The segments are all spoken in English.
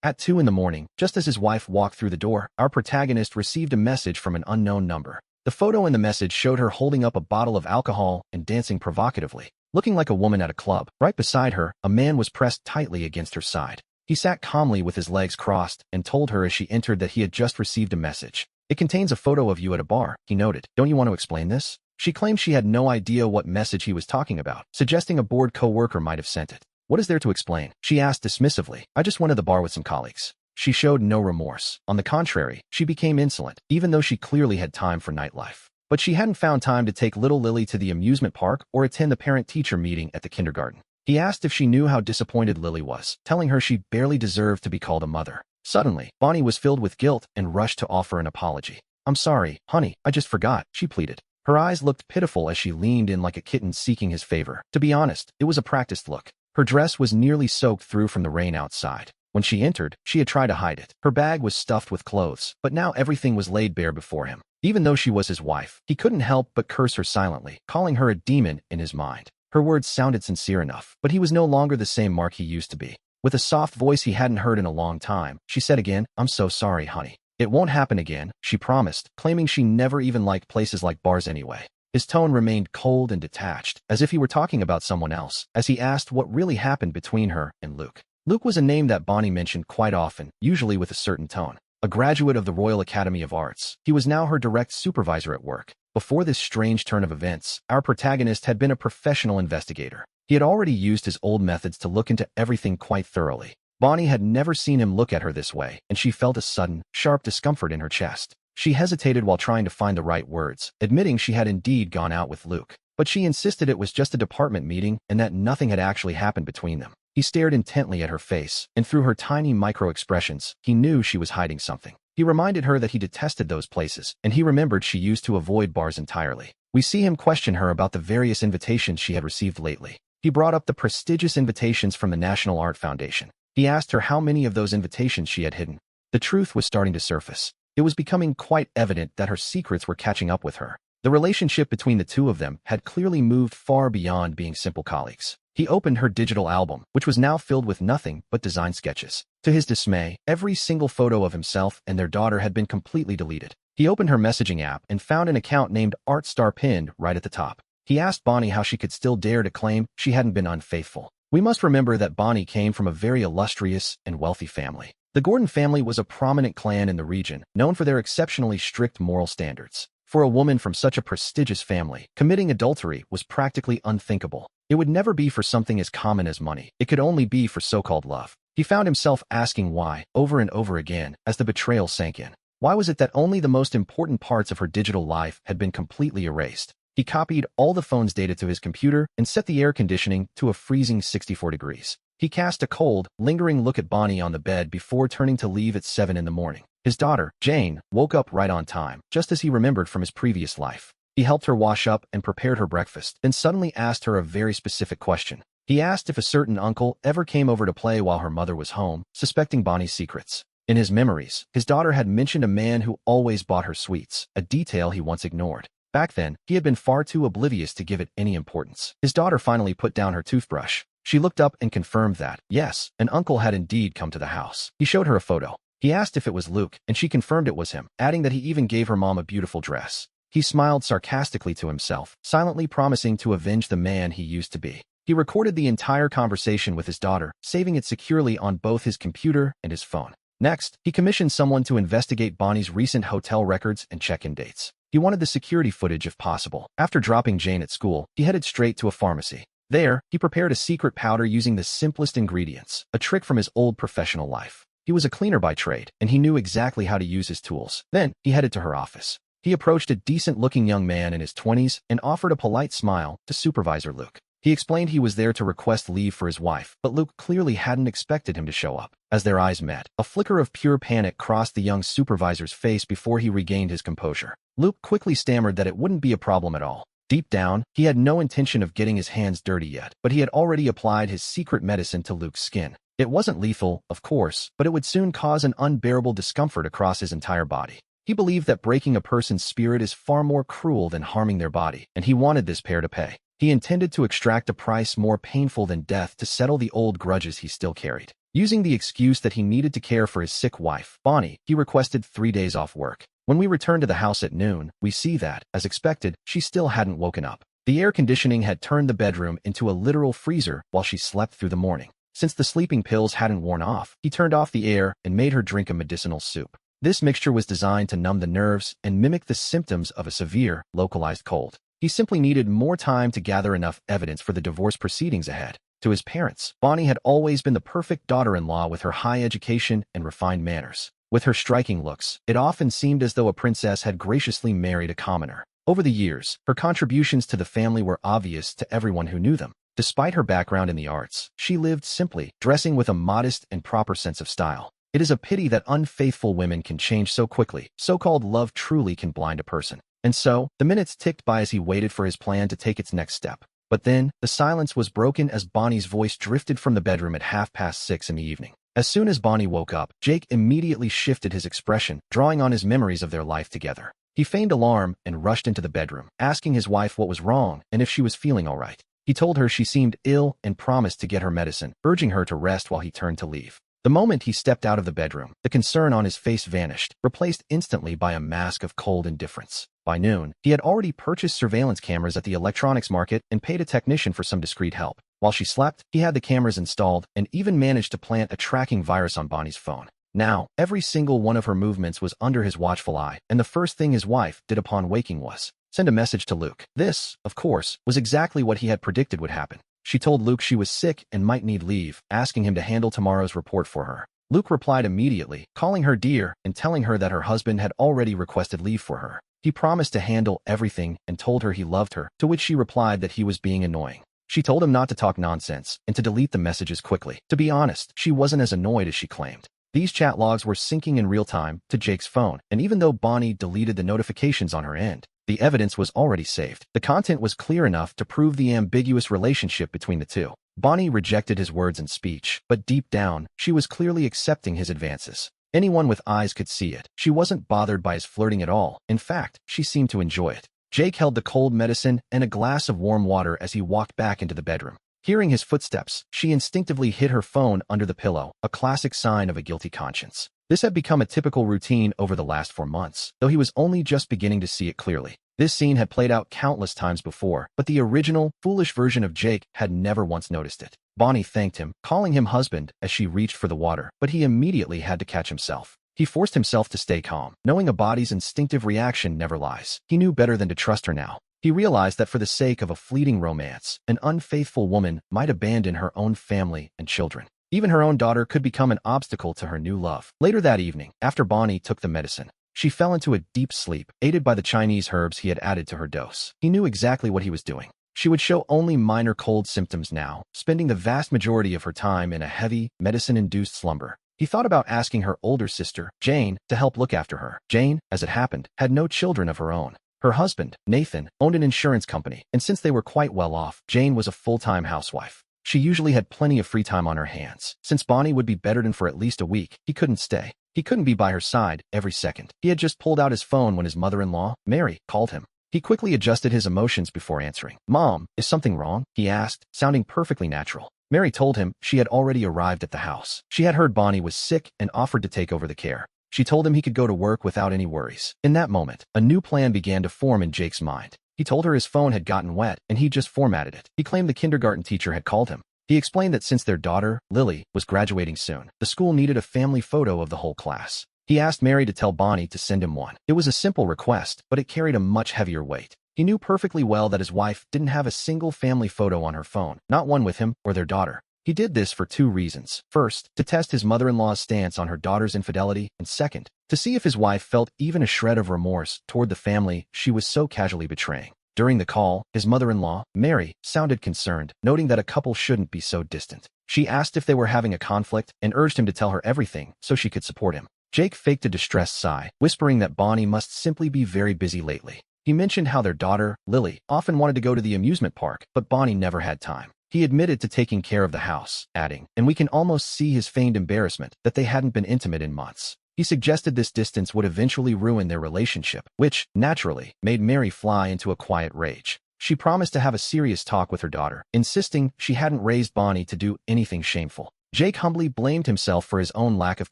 At 2 in the morning, just as his wife walked through the door, our protagonist received a message from an unknown number. The photo in the message showed her holding up a bottle of alcohol and dancing provocatively, looking like a woman at a club. Right beside her, a man was pressed tightly against her side. He sat calmly with his legs crossed and told her as she entered that he had just received a message. It contains a photo of you at a bar, he noted. Don't you want to explain this? She claimed she had no idea what message he was talking about, suggesting a bored co-worker might have sent it. What is there to explain? She asked dismissively. I just went to the bar with some colleagues. She showed no remorse. On the contrary, she became insolent, even though she clearly had time for nightlife. But she hadn't found time to take little Lily to the amusement park or attend the parent-teacher meeting at the kindergarten. He asked if she knew how disappointed Lily was, telling her she barely deserved to be called a mother. Suddenly, Bonnie was filled with guilt and rushed to offer an apology. I'm sorry, honey, I just forgot, she pleaded. Her eyes looked pitiful as she leaned in like a kitten seeking his favor. To be honest, it was a practiced look. Her dress was nearly soaked through from the rain outside. When she entered, she had tried to hide it. Her bag was stuffed with clothes, but now everything was laid bare before him. Even though she was his wife, he couldn't help but curse her silently, calling her a demon in his mind. Her words sounded sincere enough, but he was no longer the same Mark he used to be. With a soft voice he hadn't heard in a long time, she said again, I'm so sorry, honey. It won't happen again, she promised, claiming she never even liked places like bars anyway. His tone remained cold and detached, as if he were talking about someone else, as he asked what really happened between her and Luke. Luke was a name that Bonnie mentioned quite often, usually with a certain tone. A graduate of the Royal Academy of Arts, he was now her direct supervisor at work. Before this strange turn of events, our protagonist had been a professional investigator. He had already used his old methods to look into everything quite thoroughly. Bonnie had never seen him look at her this way, and she felt a sudden, sharp discomfort in her chest. She hesitated while trying to find the right words, admitting she had indeed gone out with Luke. But she insisted it was just a department meeting and that nothing had actually happened between them. He stared intently at her face, and through her tiny micro-expressions, he knew she was hiding something. He reminded her that he detested those places, and he remembered she used to avoid bars entirely. We see him question her about the various invitations she had received lately. He brought up the prestigious invitations from the National Art Foundation. He asked her how many of those invitations she had hidden. The truth was starting to surface. It was becoming quite evident that her secrets were catching up with her. The relationship between the two of them had clearly moved far beyond being simple colleagues. He opened her digital album, which was now filled with nothing but design sketches. To his dismay, every single photo of himself and their daughter had been completely deleted. He opened her messaging app and found an account named ArtStar pinned right at the top. He asked Bonnie how she could still dare to claim she hadn't been unfaithful. We must remember that Bonnie came from a very illustrious and wealthy family. The Gordon family was a prominent clan in the region, known for their exceptionally strict moral standards. For a woman from such a prestigious family, committing adultery was practically unthinkable. It would never be for something as common as money. It could only be for so-called love. He found himself asking why, over and over again, as the betrayal sank in. Why was it that only the most important parts of her digital life had been completely erased? He copied all the phone's data to his computer and set the air conditioning to a freezing 64 degrees. He cast a cold, lingering look at Bonnie on the bed before turning to leave at 7 in the morning. His daughter, Jane, woke up right on time, just as he remembered from his previous life. He helped her wash up and prepared her breakfast, then suddenly asked her a very specific question. He asked if a certain uncle ever came over to play while her mother was home, suspecting Bonnie's secrets. In his memories, his daughter had mentioned a man who always bought her sweets, a detail he once ignored. Back then, he had been far too oblivious to give it any importance. His daughter finally put down her toothbrush. She looked up and confirmed that, yes, an uncle had indeed come to the house. He showed her a photo. He asked if it was Luke, and she confirmed it was him, adding that he even gave her mom a beautiful dress. He smiled sarcastically to himself, silently promising to avenge the man he used to be. He recorded the entire conversation with his daughter, saving it securely on both his computer and his phone. Next, he commissioned someone to investigate Bonnie's recent hotel records and check-in dates. He wanted the security footage if possible. After dropping Jane at school, he headed straight to a pharmacy. There, he prepared a secret powder using the simplest ingredients, a trick from his old professional life. He was a cleaner by trade, and he knew exactly how to use his tools. Then, he headed to her office. He approached a decent-looking young man in his 20s and offered a polite smile to Supervisor Luke. He explained he was there to request leave for his wife, but Luke clearly hadn't expected him to show up. As their eyes met, a flicker of pure panic crossed the young supervisor's face before he regained his composure. Luke quickly stammered that it wouldn't be a problem at all. Deep down, he had no intention of getting his hands dirty yet, but he had already applied his secret medicine to Luke's skin. It wasn't lethal, of course, but it would soon cause an unbearable discomfort across his entire body. He believed that breaking a person's spirit is far more cruel than harming their body, and he wanted this pair to pay. He intended to extract a price more painful than death to settle the old grudges he still carried. Using the excuse that he needed to care for his sick wife, Bonnie, he requested 3 days off work. When we return to the house at noon, we see that, as expected, she still hadn't woken up. The air conditioning had turned the bedroom into a literal freezer while she slept through the morning. Since the sleeping pills hadn't worn off, he turned off the air and made her drink a medicinal soup. This mixture was designed to numb the nerves and mimic the symptoms of a severe, localized cold. He simply needed more time to gather enough evidence for the divorce proceedings ahead. To his parents, Bonnie had always been the perfect daughter-in-law with her high education and refined manners. With her striking looks, it often seemed as though a princess had graciously married a commoner. Over the years, her contributions to the family were obvious to everyone who knew them. Despite her background in the arts, she lived simply, dressing with a modest and proper sense of style. It is a pity that unfaithful women can change so quickly. So-called love truly can blind a person. And so, the minutes ticked by as he waited for his plan to take its next step. But then, the silence was broken as Bonnie's voice drifted from the bedroom at 6:30 in the evening. As soon as Bonnie woke up, Jake immediately shifted his expression, drawing on his memories of their life together. He feigned alarm and rushed into the bedroom, asking his wife what was wrong and if she was feeling all right. He told her she seemed ill and promised to get her medicine, urging her to rest while he turned to leave. The moment he stepped out of the bedroom, the concern on his face vanished, replaced instantly by a mask of cold indifference. By noon, he had already purchased surveillance cameras at the electronics market and paid a technician for some discreet help. While she slept, he had the cameras installed and even managed to plant a tracking virus on Bonnie's phone. Now, every single one of her movements was under his watchful eye, and the first thing his wife did upon waking was send a message to Luke. This, of course, was exactly what he had predicted would happen. She told Luke she was sick and might need leave, asking him to handle tomorrow's report for her. Luke replied immediately, calling her dear and telling her that her husband had already requested leave for her. He promised to handle everything and told her he loved her, to which she replied that he was being annoying. She told him not to talk nonsense and to delete the messages quickly. To be honest, she wasn't as annoyed as she claimed. These chat logs were syncing in real time to Jake's phone, and even though Bonnie deleted the notifications on her end, the evidence was already saved. The content was clear enough to prove the ambiguous relationship between the two. Bonnie rejected his words and speech, but deep down, she was clearly accepting his advances. Anyone with eyes could see it. She wasn't bothered by his flirting at all. In fact, she seemed to enjoy it. Jake held the cold medicine and a glass of warm water as he walked back into the bedroom. Hearing his footsteps, she instinctively hid her phone under the pillow, a classic sign of a guilty conscience. This had become a typical routine over the last 4 months, though he was only just beginning to see it clearly. This scene had played out countless times before, but the original, foolish version of Jake had never once noticed it. Bonnie thanked him, calling him husband, as she reached for the water, but he immediately had to catch himself. He forced himself to stay calm, knowing a body's instinctive reaction never lies. He knew better than to trust her now. He realized that for the sake of a fleeting romance, an unfaithful woman might abandon her own family and children. Even her own daughter could become an obstacle to her new love. Later that evening, after Bonnie took the medicine, she fell into a deep sleep, aided by the Chinese herbs he had added to her dose. He knew exactly what he was doing. She would show only minor cold symptoms now, spending the vast majority of her time in a heavy, medicine-induced slumber. He thought about asking her older sister, Jane, to help look after her. Jane, as it happened, had no children of her own. Her husband, Nathan, owned an insurance company, and since they were quite well off, Jane was a full-time housewife. She usually had plenty of free time on her hands. Since Bonnie would be bedridden for at least a week, he couldn't stay. He couldn't be by her side every second. He had just pulled out his phone when his mother-in-law, Mary, called him. He quickly adjusted his emotions before answering. "Mom, is something wrong?" he asked, sounding perfectly natural. Mary told him she had already arrived at the house. She had heard Bonnie was sick and offered to take over the care. She told him he could go to work without any worries. In that moment, a new plan began to form in Jake's mind. He told her his phone had gotten wet, and he just formatted it. He claimed the kindergarten teacher had called him. He explained that since their daughter, Lily, was graduating soon, the school needed a family photo of the whole class. He asked Mary to tell Bonnie to send him one. It was a simple request, but it carried a much heavier weight. He knew perfectly well that his wife didn't have a single family photo on her phone, not one with him or their daughter. He did this for 2 reasons. First, to test his mother-in-law's stance on her daughter's infidelity, and second, to see if his wife felt even a shred of remorse toward the family she was so casually betraying. During the call, his mother-in-law, Mary, sounded concerned, noting that a couple shouldn't be so distant. She asked if they were having a conflict and urged him to tell her everything so she could support him. Jake faked a distressed sigh, whispering that Bonnie must simply be very busy lately. He mentioned how their daughter, Lily, often wanted to go to the amusement park, but Bonnie never had time. He admitted to taking care of the house, adding, and we can almost see his feigned embarrassment, that they hadn't been intimate in months. He suggested this distance would eventually ruin their relationship, which, naturally, made Mary fly into a quiet rage. She promised to have a serious talk with her daughter, insisting she hadn't raised Bonnie to do anything shameful. Jake humbly blamed himself for his own lack of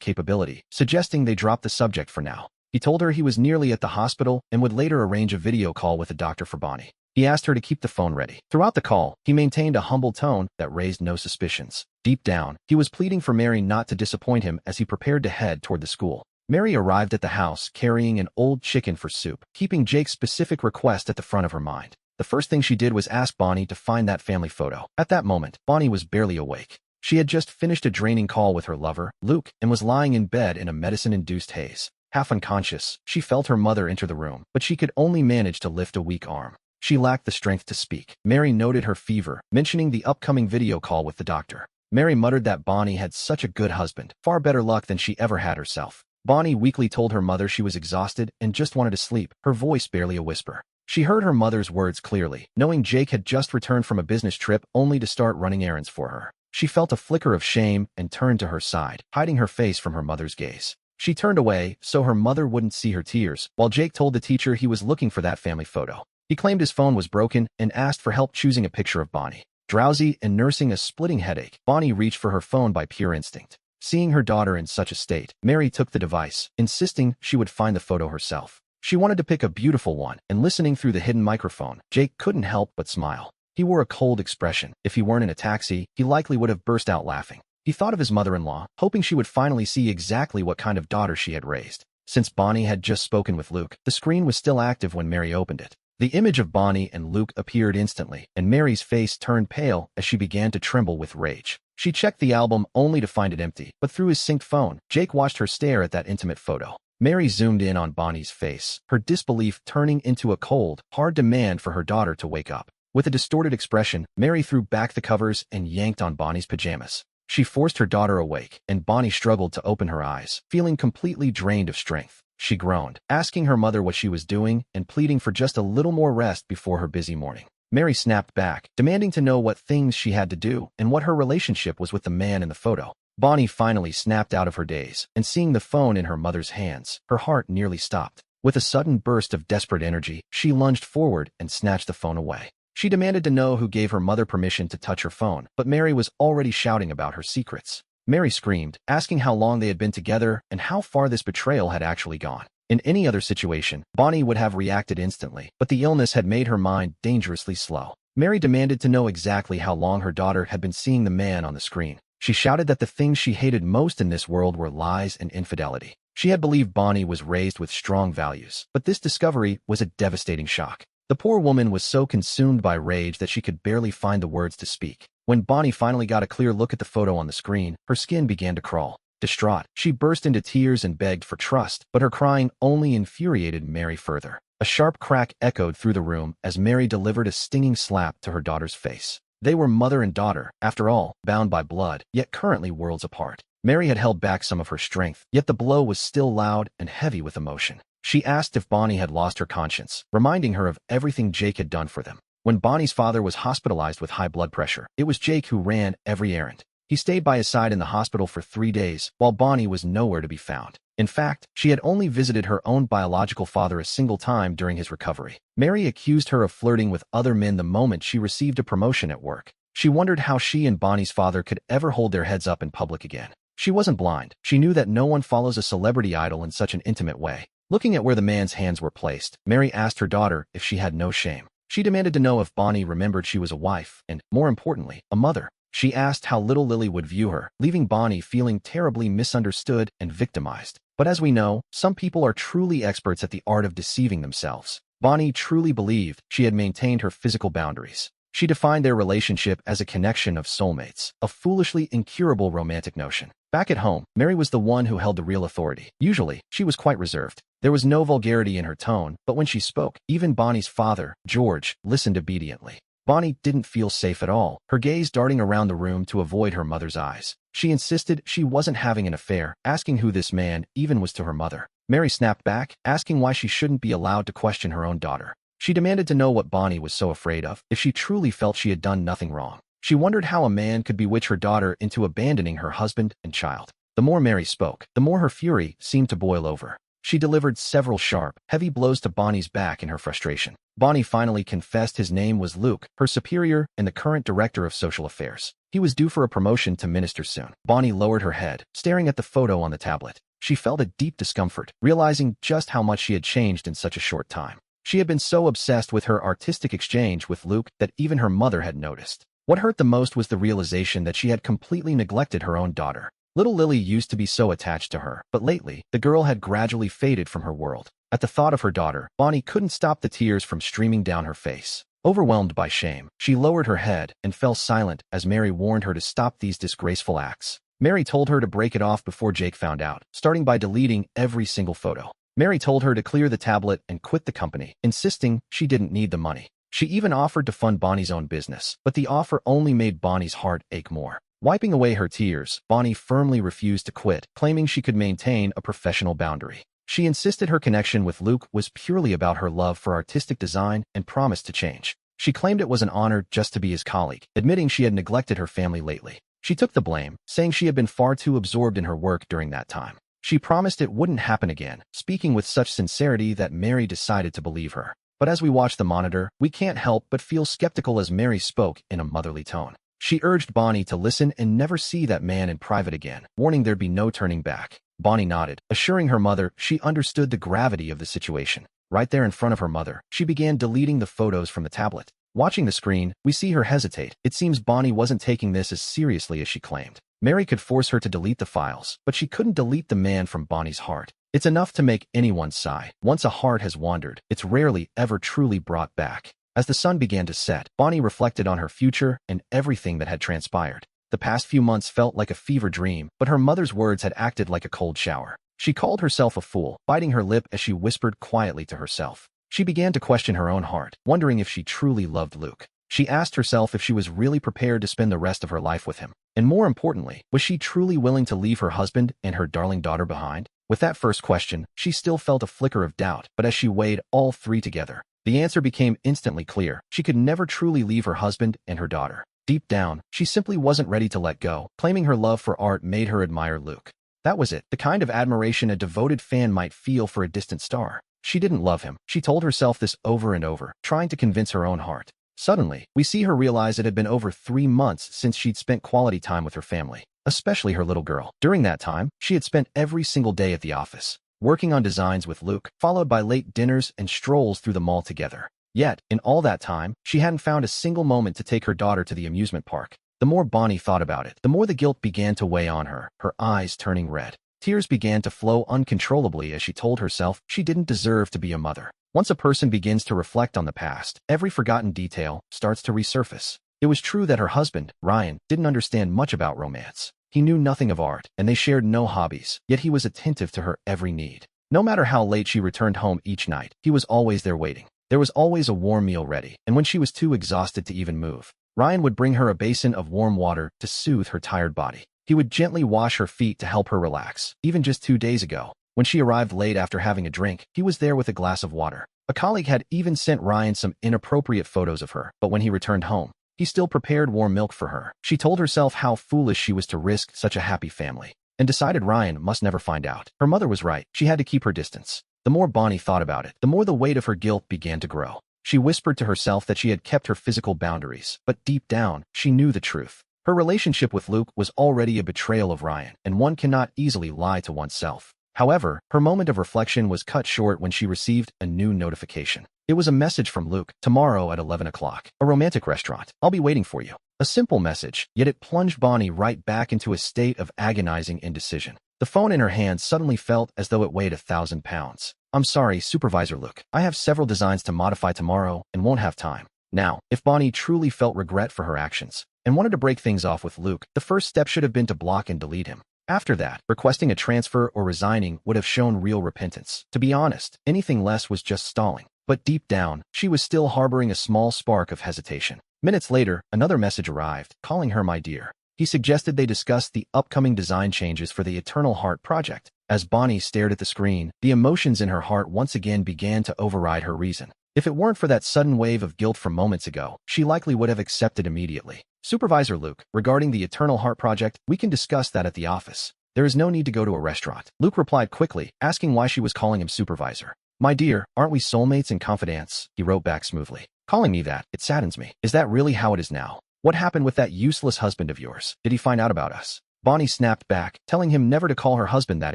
capability, suggesting they drop the subject for now. He told her he was nearly at the hospital and would later arrange a video call with a doctor for Bonnie. He asked her to keep the phone ready. Throughout the call, he maintained a humble tone that raised no suspicions. Deep down, he was pleading for Mary not to disappoint him as he prepared to head toward the school. Mary arrived at the house carrying an old chicken for soup, keeping Jake's specific request at the front of her mind. The first thing she did was ask Bonnie to find that family photo. At that moment, Bonnie was barely awake. She had just finished a draining call with her lover, Luke, and was lying in bed in a medicine-induced haze. Half unconscious, she felt her mother enter the room, but she could only manage to lift a weak arm. She lacked the strength to speak. Mary noted her fever, mentioning the upcoming video call with the doctor. Mary muttered that Bonnie had such a good husband, far better luck than she ever had herself. Bonnie weakly told her mother she was exhausted and just wanted to sleep, her voice barely a whisper. She heard her mother's words clearly, knowing Jake had just returned from a business trip only to start running errands for her. She felt a flicker of shame and turned to her side, hiding her face from her mother's gaze. She turned away so her mother wouldn't see her tears, while Jake told the teacher he was looking for that family photo. He claimed his phone was broken and asked for help choosing a picture of Bonnie. Drowsy and nursing a splitting headache, Bonnie reached for her phone by pure instinct. Seeing her daughter in such a state, Mary took the device, insisting she would find the photo herself. She wanted to pick a beautiful one, and listening through the hidden microphone, Jake couldn't help but smile. He wore a cold expression. If he weren't in a taxi, he likely would have burst out laughing. He thought of his mother-in-law, hoping she would finally see exactly what kind of daughter she had raised. Since Bonnie had just spoken with Luke, the screen was still active when Mary opened it. The image of Bonnie and Luke appeared instantly, and Mary's face turned pale as she began to tremble with rage. She checked the album only to find it empty, but through his synced phone, Jake watched her stare at that intimate photo. Mary zoomed in on Bonnie's face, her disbelief turning into a cold, hard demand for her daughter to wake up. With a distorted expression, Mary threw back the covers and yanked on Bonnie's pajamas. She forced her daughter awake, and Bonnie struggled to open her eyes, feeling completely drained of strength. She groaned, asking her mother what she was doing and pleading for just a little more rest before her busy morning. Mary snapped back, demanding to know what things she had to do and what her relationship was with the man in the photo. Bonnie finally snapped out of her daze, and seeing the phone in her mother's hands, her heart nearly stopped. With a sudden burst of desperate energy, she lunged forward and snatched the phone away. She demanded to know who gave her mother permission to touch her phone, but Mary was already shouting about her secrets. Mary screamed, asking how long they had been together and how far this betrayal had actually gone. In any other situation, Bonnie would have reacted instantly, but the illness had made her mind dangerously slow. Mary demanded to know exactly how long her daughter had been seeing the man on the screen. She shouted that the things she hated most in this world were lies and infidelity. She had believed Bonnie was raised with strong values, but this discovery was a devastating shock. The poor woman was so consumed by rage that she could barely find the words to speak. When Bonnie finally got a clear look at the photo on the screen, her skin began to crawl. Distraught, she burst into tears and begged for trust, but her crying only infuriated Mary further. A sharp crack echoed through the room as Mary delivered a stinging slap to her daughter's face. They were mother and daughter, after all, bound by blood, yet currently worlds apart. Mary had held back some of her strength, yet the blow was still loud and heavy with emotion. She asked if Bonnie had lost her conscience, reminding her of everything Jake had done for them. When Bonnie's father was hospitalized with high blood pressure, it was Jake who ran every errand. He stayed by his side in the hospital for 3 days, while Bonnie was nowhere to be found. In fact, she had only visited her own biological father a single time during his recovery. Mary accused her of flirting with other men the moment she received a promotion at work. She wondered how she and Bonnie's father could ever hold their heads up in public again. She wasn't blind. She knew that no one follows a celebrity idol in such an intimate way. Looking at where the man's hands were placed, Mary asked her daughter if she had no shame. She demanded to know if Bonnie remembered she was a wife and, more importantly, a mother. She asked how little Lily would view her, leaving Bonnie feeling terribly misunderstood and victimized. But as we know, some people are truly experts at the art of deceiving themselves. Bonnie truly believed she had maintained her physical boundaries. She defined their relationship as a connection of soulmates, a foolishly incurable romantic notion. Back at home, Mary was the one who held the real authority. Usually, she was quite reserved. There was no vulgarity in her tone, but when she spoke, even Bonnie's father, George, listened obediently. Bonnie didn't feel safe at all, her gaze darting around the room to avoid her mother's eyes. She insisted she wasn't having an affair, asking who this man even was to her mother. Mary snapped back, asking why she shouldn't be allowed to question her own daughter. She demanded to know what Bonnie was so afraid of, if she truly felt she had done nothing wrong. She wondered how a man could bewitch her daughter into abandoning her husband and child. The more Mary spoke, the more her fury seemed to boil over. She delivered several sharp, heavy blows to Bonnie's back in her frustration. Bonnie finally confessed his name was Luke, her superior and the current director of social affairs. He was due for a promotion to minister soon. Bonnie lowered her head, staring at the photo on the tablet. She felt a deep discomfort, realizing just how much she had changed in such a short time. She had been so obsessed with her artistic exchange with Luke that even her mother had noticed. What hurt the most was the realization that she had completely neglected her own daughter. Little Lily used to be so attached to her, but lately, the girl had gradually faded from her world. At the thought of her daughter, Bonnie couldn't stop the tears from streaming down her face. Overwhelmed by shame, she lowered her head and fell silent as Mary warned her to stop these disgraceful acts. Mary told her to break it off before Jake found out, starting by deleting every single photo. Mary told her to clear the tablet and quit the company, insisting she didn't need the money. She even offered to fund Bonnie's own business, but the offer only made Bonnie's heart ache more. Wiping away her tears, Bonnie firmly refused to quit, claiming she could maintain a professional boundary. She insisted her connection with Luke was purely about her love for artistic design and promised to change. She claimed it was an honor just to be his colleague, admitting she had neglected her family lately. She took the blame, saying she had been far too absorbed in her work during that time. She promised it wouldn't happen again, speaking with such sincerity that Mary decided to believe her. But as we watch the monitor, we can't help but feel skeptical as Mary spoke in a motherly tone. She urged Bonnie to listen and never see that man in private again, warning there'd be no turning back. Bonnie nodded, assuring her mother she understood the gravity of the situation. Right there in front of her mother, she began deleting the photos from the tablet. Watching the screen, we see her hesitate. It seems Bonnie wasn't taking this as seriously as she claimed. Mary could force her to delete the files, but she couldn't delete the man from Bonnie's heart. It's enough to make anyone sigh. Once a heart has wandered, it's rarely ever truly brought back. As the sun began to set, Bonnie reflected on her future and everything that had transpired. The past few months felt like a fever dream, but her mother's words had acted like a cold shower. She called herself a fool, biting her lip as she whispered quietly to herself. She began to question her own heart, wondering if she truly loved Luke. She asked herself if she was really prepared to spend the rest of her life with him. And more importantly, was she truly willing to leave her husband and her darling daughter behind? With that first question, she still felt a flicker of doubt, but as she weighed all three together, the answer became instantly clear. She could never truly leave her husband and her daughter. Deep down, she simply wasn't ready to let go, claiming her love for art made her admire Luke. That was it, the kind of admiration a devoted fan might feel for a distant star. She didn't love him. She told herself this over and over, trying to convince her own heart. Suddenly, we see her realize it had been over 3 months since she'd spent quality time with her family, especially her little girl. During that time, she had spent every single day at the office, working on designs with Luke, followed by late dinners and strolls through the mall together. Yet, in all that time, she hadn't found a single moment to take her daughter to the amusement park. The more Bonnie thought about it, the more the guilt began to weigh on her, her eyes turning red. Tears began to flow uncontrollably as she told herself she didn't deserve to be a mother. Once a person begins to reflect on the past, every forgotten detail starts to resurface. It was true that her husband, Ryan, didn't understand much about romance. He knew nothing of art, and they shared no hobbies, yet he was attentive to her every need. No matter how late she returned home each night, he was always there waiting. There was always a warm meal ready, and when she was too exhausted to even move, Ryan would bring her a basin of warm water to soothe her tired body. He would gently wash her feet to help her relax. Even just 2 days ago, when she arrived late after having a drink, he was there with a glass of water. A colleague had even sent Ryan some inappropriate photos of her, but when he returned home, he still prepared warm milk for her. She told herself how foolish she was to risk such a happy family, and decided Ryan must never find out. Her mother was right. She had to keep her distance. The more Bonnie thought about it, the more the weight of her guilt began to grow. She whispered to herself that she had kept her physical boundaries, but deep down, she knew the truth. Her relationship with Luke was already a betrayal of Ryan, and one cannot easily lie to oneself. However, her moment of reflection was cut short when she received a new notification. It was a message from Luke. Tomorrow at 11 o'clock. A romantic restaurant. I'll be waiting for you. A simple message, yet it plunged Bonnie right back into a state of agonizing indecision. The phone in her hand suddenly felt as though it weighed 1,000 pounds. I'm sorry, Supervisor Luke. I have several designs to modify tomorrow and won't have time. Now, if Bonnie truly felt regret for her actions and wanted to break things off with Luke, the first step should have been to block and delete him. After that, requesting a transfer or resigning would have shown real repentance. To be honest, anything less was just stalling. But deep down, she was still harboring a small spark of hesitation. Minutes later, another message arrived, calling her my dear. He suggested they discuss the upcoming design changes for the Eternal Heart project. As Bonnie stared at the screen, the emotions in her heart once again began to override her reason. If it weren't for that sudden wave of guilt from moments ago, she likely would have accepted immediately. Supervisor Luke, regarding the Eternal Heart project, we can discuss that at the office. There is no need to go to a restaurant. Luke replied quickly, asking why she was calling him supervisor. My dear, aren't we soulmates and confidants? He wrote back smoothly. Calling me that, it saddens me. Is that really how it is now? What happened with that useless husband of yours? Did he find out about us? Bonnie snapped back, telling him never to call her husband that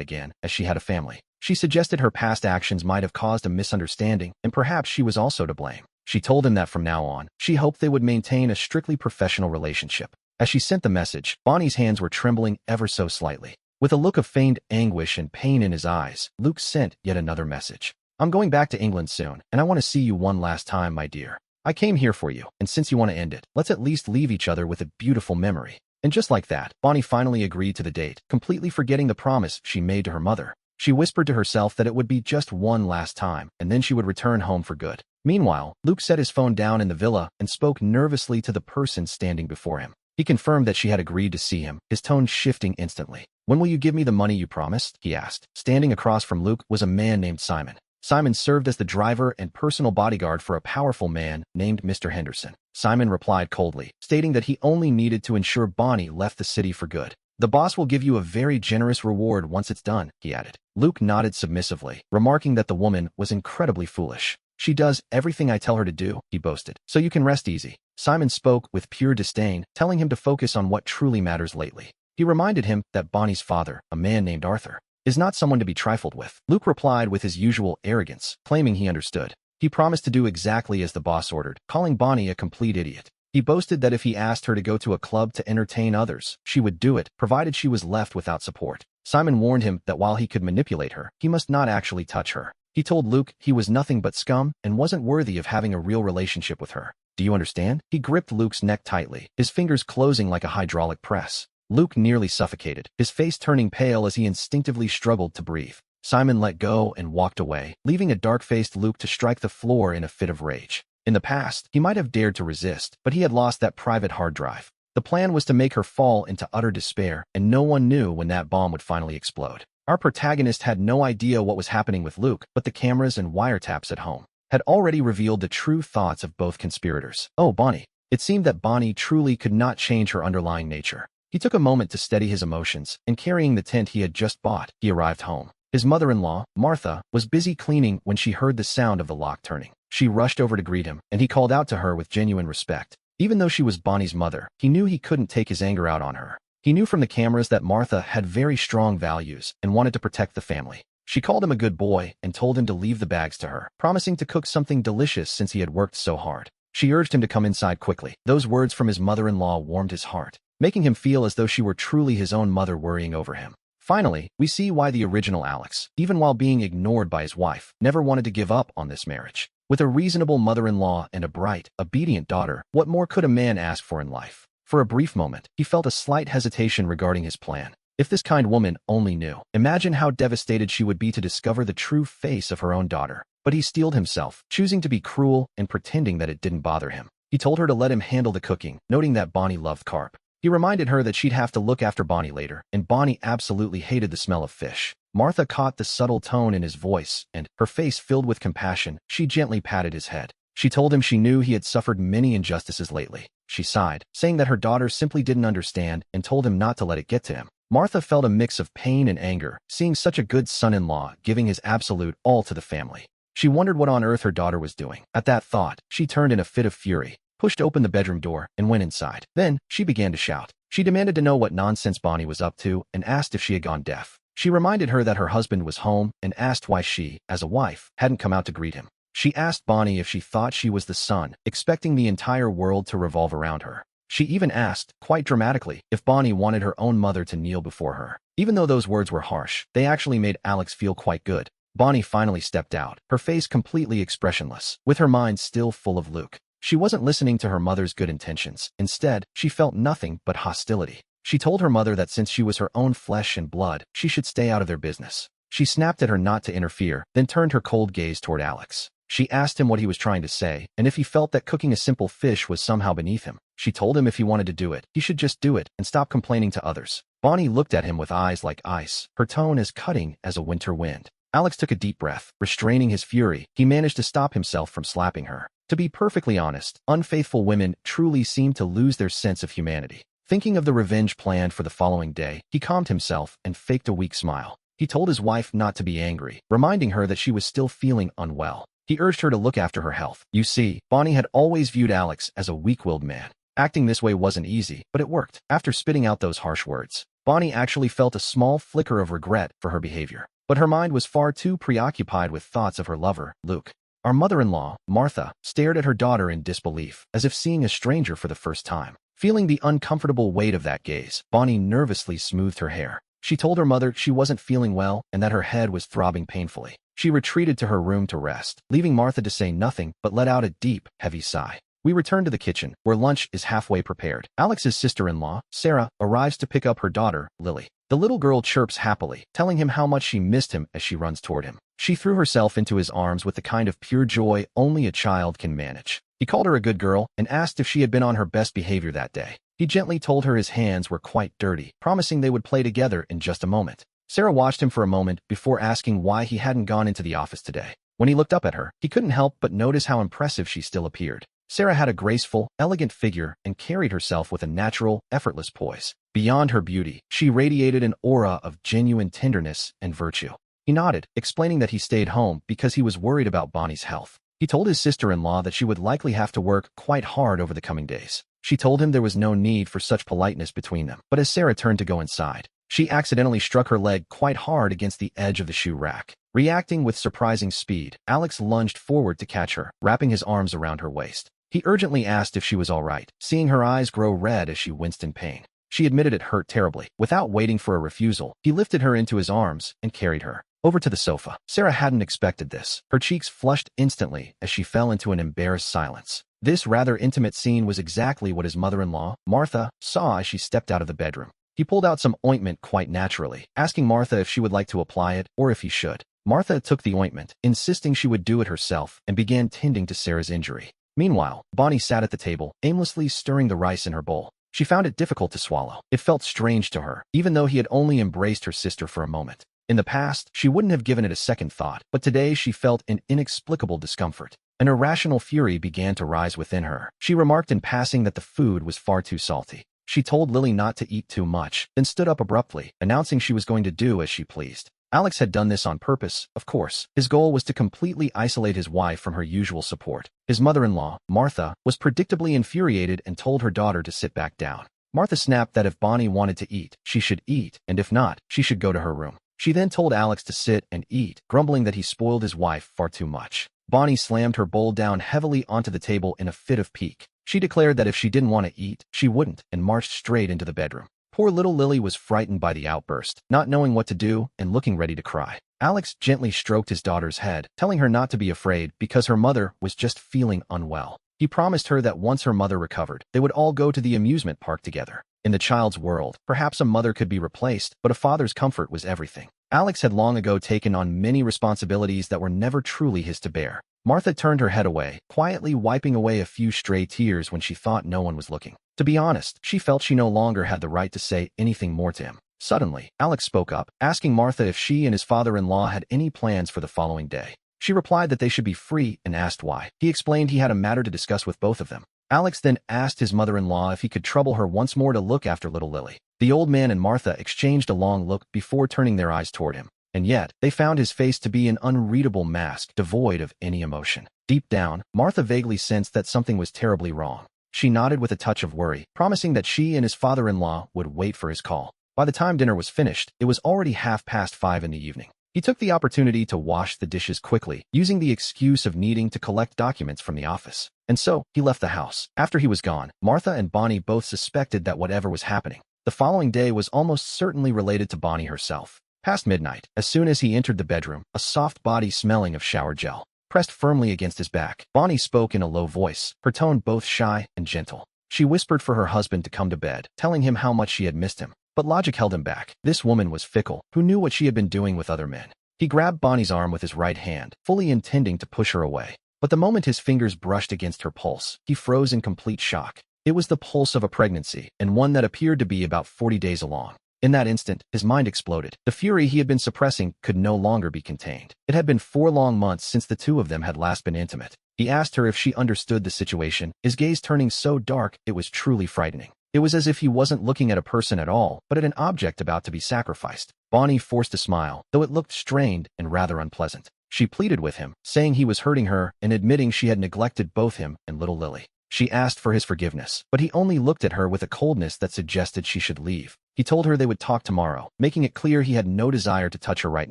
again, as she had a family. She suggested her past actions might have caused a misunderstanding, and perhaps she was also to blame. She told him that from now on, she hoped they would maintain a strictly professional relationship. As she sent the message, Bonnie's hands were trembling ever so slightly. With a look of feigned anguish and pain in his eyes, Luke sent yet another message. I'm going back to England soon, and I want to see you one last time, my dear. I came here for you, and since you want to end it, let's at least leave each other with a beautiful memory. And just like that, Bonnie finally agreed to the date, completely forgetting the promise she made to her mother. She whispered to herself that it would be just one last time, and then she would return home for good. Meanwhile, Luke set his phone down in the villa and spoke nervously to the person standing before him. He confirmed that she had agreed to see him, his tone shifting instantly. When will you give me the money you promised? He asked. Standing across from Luke was a man named Simon. Simon served as the driver and personal bodyguard for a powerful man named Mr. Henderson. Simon replied coldly, stating that he only needed to ensure Bonnie left the city for good. The boss will give you a very generous reward once it's done, he added. Luke nodded submissively, remarking that the woman was incredibly foolish. She does everything I tell her to do, he boasted, so you can rest easy. Simon spoke with pure disdain, telling him to focus on what truly matters lately. He reminded him that Bonnie's father, a man named Arthur, is not someone to be trifled with. Luke replied with his usual arrogance, claiming he understood. He promised to do exactly as the boss ordered, calling Bonnie a complete idiot. He boasted that if he asked her to go to a club to entertain others, she would do it, provided she was left without support. Simon warned him that while he could manipulate her, he must not actually touch her. He told Luke he was nothing but scum and wasn't worthy of having a real relationship with her. Do you understand? He gripped Luke's neck tightly, his fingers closing like a hydraulic press. Luke nearly suffocated, his face turning pale as he instinctively struggled to breathe. Simon let go and walked away, leaving a dark-faced Luke to strike the floor in a fit of rage. In the past, he might have dared to resist, but he had lost that private hard drive. The plan was to make her fall into utter despair, and no one knew when that bomb would finally explode. Our protagonist had no idea what was happening with Luke, but the cameras and wiretaps at home had already revealed the true thoughts of both conspirators. Oh, Bonnie. It seemed that Bonnie truly could not change her underlying nature. He took a moment to steady his emotions, and carrying the tent he had just bought, he arrived home. His mother-in-law, Martha, was busy cleaning when she heard the sound of the lock turning. She rushed over to greet him, and he called out to her with genuine respect. Even though she was Bonnie's mother, he knew he couldn't take his anger out on her. He knew from the cameras that Martha had very strong values and wanted to protect the family. She called him a good boy and told him to leave the bags to her, promising to cook something delicious since he had worked so hard. She urged him to come inside quickly. Those words from his mother-in-law warmed his heart, making him feel as though she were truly his own mother worrying over him. Finally, we see why the original Alex, even while being ignored by his wife, never wanted to give up on this marriage. With a reasonable mother-in-law and a bright, obedient daughter, what more could a man ask for in life? For a brief moment, he felt a slight hesitation regarding his plan. If this kind woman only knew, imagine how devastated she would be to discover the true face of her own daughter. But he steeled himself, choosing to be cruel and pretending that it didn't bother him. He told her to let him handle the cooking, noting that Bonnie loved carp. He reminded her that she'd have to look after Bonnie later, and Bonnie absolutely hated the smell of fish. Martha caught the subtle tone in his voice, and, her face filled with compassion, she gently patted his head. She told him she knew he had suffered many injustices lately. She sighed, saying that her daughter simply didn't understand, and told him not to let it get to him. Martha felt a mix of pain and anger, seeing such a good son-in-law giving his absolute all to the family. She wondered what on earth her daughter was doing. At that thought, she turned in a fit of fury, pushed open the bedroom door, and went inside. Then, she began to shout. She demanded to know what nonsense Bonnie was up to and asked if she had gone deaf. She reminded her that her husband was home and asked why she, as a wife, hadn't come out to greet him. She asked Bonnie if she thought she was the sun, expecting the entire world to revolve around her. She even asked, quite dramatically, if Bonnie wanted her own mother to kneel before her. Even though those words were harsh, they actually made Alex feel quite good. Bonnie finally stepped out, her face completely expressionless, with her mind still full of Luke. She wasn't listening to her mother's good intentions. Instead, she felt nothing but hostility. She told her mother that since she was her own flesh and blood, she should stay out of their business. She snapped at her not to interfere, then turned her cold gaze toward Alex. She asked him what he was trying to say, and if he felt that cooking a simple fish was somehow beneath him. She told him if he wanted to do it, he should just do it and stop complaining to others. Bonnie looked at him with eyes like ice, her tone as cutting as a winter wind. Alex took a deep breath. Restraining his fury, he managed to stop himself from slapping her. To be perfectly honest, unfaithful women truly seem to lose their sense of humanity. Thinking of the revenge planned for the following day, he calmed himself and faked a weak smile. He told his wife not to be angry, reminding her that she was still feeling unwell. He urged her to look after her health. You see, Bonnie had always viewed Alex as a weak-willed man. Acting this way wasn't easy, but it worked. After spitting out those harsh words, Bonnie actually felt a small flicker of regret for her behavior. But her mind was far too preoccupied with thoughts of her lover, Luke. Our mother-in-law, Martha, stared at her daughter in disbelief, as if seeing a stranger for the first time. Feeling the uncomfortable weight of that gaze, Bonnie nervously smoothed her hair. She told her mother she wasn't feeling well and that her head was throbbing painfully. She retreated to her room to rest, leaving Martha to say nothing but let out a deep, heavy sigh. We return to the kitchen, where lunch is halfway prepared. Alex's sister-in-law, Sarah, arrives to pick up her daughter, Lily. The little girl chirps happily, telling him how much she missed him as she runs toward him. She threw herself into his arms with the kind of pure joy only a child can manage. He called her a good girl and asked if she had been on her best behavior that day. He gently told her his hands were quite dirty, promising they would play together in just a moment. Sarah watched him for a moment before asking why he hadn't gone into the office today. When he looked up at her, he couldn't help but notice how impressive she still appeared. Sarah had a graceful, elegant figure and carried herself with a natural, effortless poise. Beyond her beauty, she radiated an aura of genuine tenderness and virtue. He nodded, explaining that he stayed home because he was worried about Bonnie's health. He told his sister-in-law that she would likely have to work quite hard over the coming days. She told him there was no need for such politeness between them, but as Sarah turned to go inside, she accidentally struck her leg quite hard against the edge of the shoe rack. Reacting with surprising speed, Alex lunged forward to catch her, wrapping his arms around her waist. He urgently asked if she was all right, seeing her eyes grow red as she winced in pain. She admitted it hurt terribly. Without waiting for a refusal, he lifted her into his arms and carried her over to the sofa. Sarah hadn't expected this. Her cheeks flushed instantly as she fell into an embarrassed silence. This rather intimate scene was exactly what his mother-in-law, Martha, saw as she stepped out of the bedroom. He pulled out some ointment quite naturally, asking Martha if she would like to apply it or if he should. Martha took the ointment, insisting she would do it herself, and began tending to Sarah's injury. Meanwhile, Bonnie sat at the table, aimlessly stirring the rice in her bowl. She found it difficult to swallow. It felt strange to her, even though he had only embraced her sister for a moment. In the past, she wouldn't have given it a second thought, but today she felt an inexplicable discomfort. An irrational fury began to rise within her. She remarked in passing that the food was far too salty. She told Lily not to eat too much, then stood up abruptly, announcing she was going to do as she pleased. Alex had done this on purpose, of course. His goal was to completely isolate his wife from her usual support. His mother-in-law, Martha, was predictably infuriated and told her daughter to sit back down. Martha snapped that if Bonnie wanted to eat, she should eat, and if not, she should go to her room. She then told Alex to sit and eat, grumbling that he spoiled his wife far too much. Bonnie slammed her bowl down heavily onto the table in a fit of pique. She declared that if she didn't want to eat, she wouldn't, and marched straight into the bedroom. Poor little Lily was frightened by the outburst, not knowing what to do and looking ready to cry. Alex gently stroked his daughter's head, telling her not to be afraid because her mother was just feeling unwell. He promised her that once her mother recovered, they would all go to the amusement park together. In the child's world, perhaps a mother could be replaced, but a father's comfort was everything. Alex had long ago taken on many responsibilities that were never truly his to bear. Martha turned her head away, quietly wiping away a few stray tears when she thought no one was looking. To be honest, she felt she no longer had the right to say anything more to him. Suddenly, Alex spoke up, asking Martha if she and his father-in-law had any plans for the following day. She replied that they should be free and asked why. He explained he had a matter to discuss with both of them. Alex then asked his mother-in-law if he could trouble her once more to look after little Lily. The old man and Martha exchanged a long look before turning their eyes toward him. And yet, they found his face to be an unreadable mask, devoid of any emotion. Deep down, Martha vaguely sensed that something was terribly wrong. She nodded with a touch of worry, promising that she and his father-in-law would wait for his call. By the time dinner was finished, it was already 5:30 in the evening. He took the opportunity to wash the dishes quickly, using the excuse of needing to collect documents from the office. And so, he left the house. After he was gone, Martha and Bonnie both suspected that whatever was happening the following day was almost certainly related to Bonnie herself. Past midnight, as soon as he entered the bedroom, a soft body smelling of shower gel pressed firmly against his back. Bonnie spoke in a low voice, her tone both shy and gentle. She whispered for her husband to come to bed, telling him how much she had missed him. But logic held him back. This woman was fickle, who knew what she had been doing with other men. He grabbed Bonnie's arm with his right hand, fully intending to push her away. But the moment his fingers brushed against her pulse, he froze in complete shock. It was the pulse of a pregnancy, and one that appeared to be about 40 days along. In that instant, his mind exploded. The fury he had been suppressing could no longer be contained. It had been 4 long months since the two of them had last been intimate. He asked her if she understood the situation, his gaze turning so dark it was truly frightening. It was as if he wasn't looking at a person at all, but at an object about to be sacrificed. Bonnie forced a smile, though it looked strained and rather unpleasant. She pleaded with him, saying he was hurting her and admitting she had neglected both him and little Lily. She asked for his forgiveness, but he only looked at her with a coldness that suggested she should leave. He told her they would talk tomorrow, making it clear he had no desire to touch her right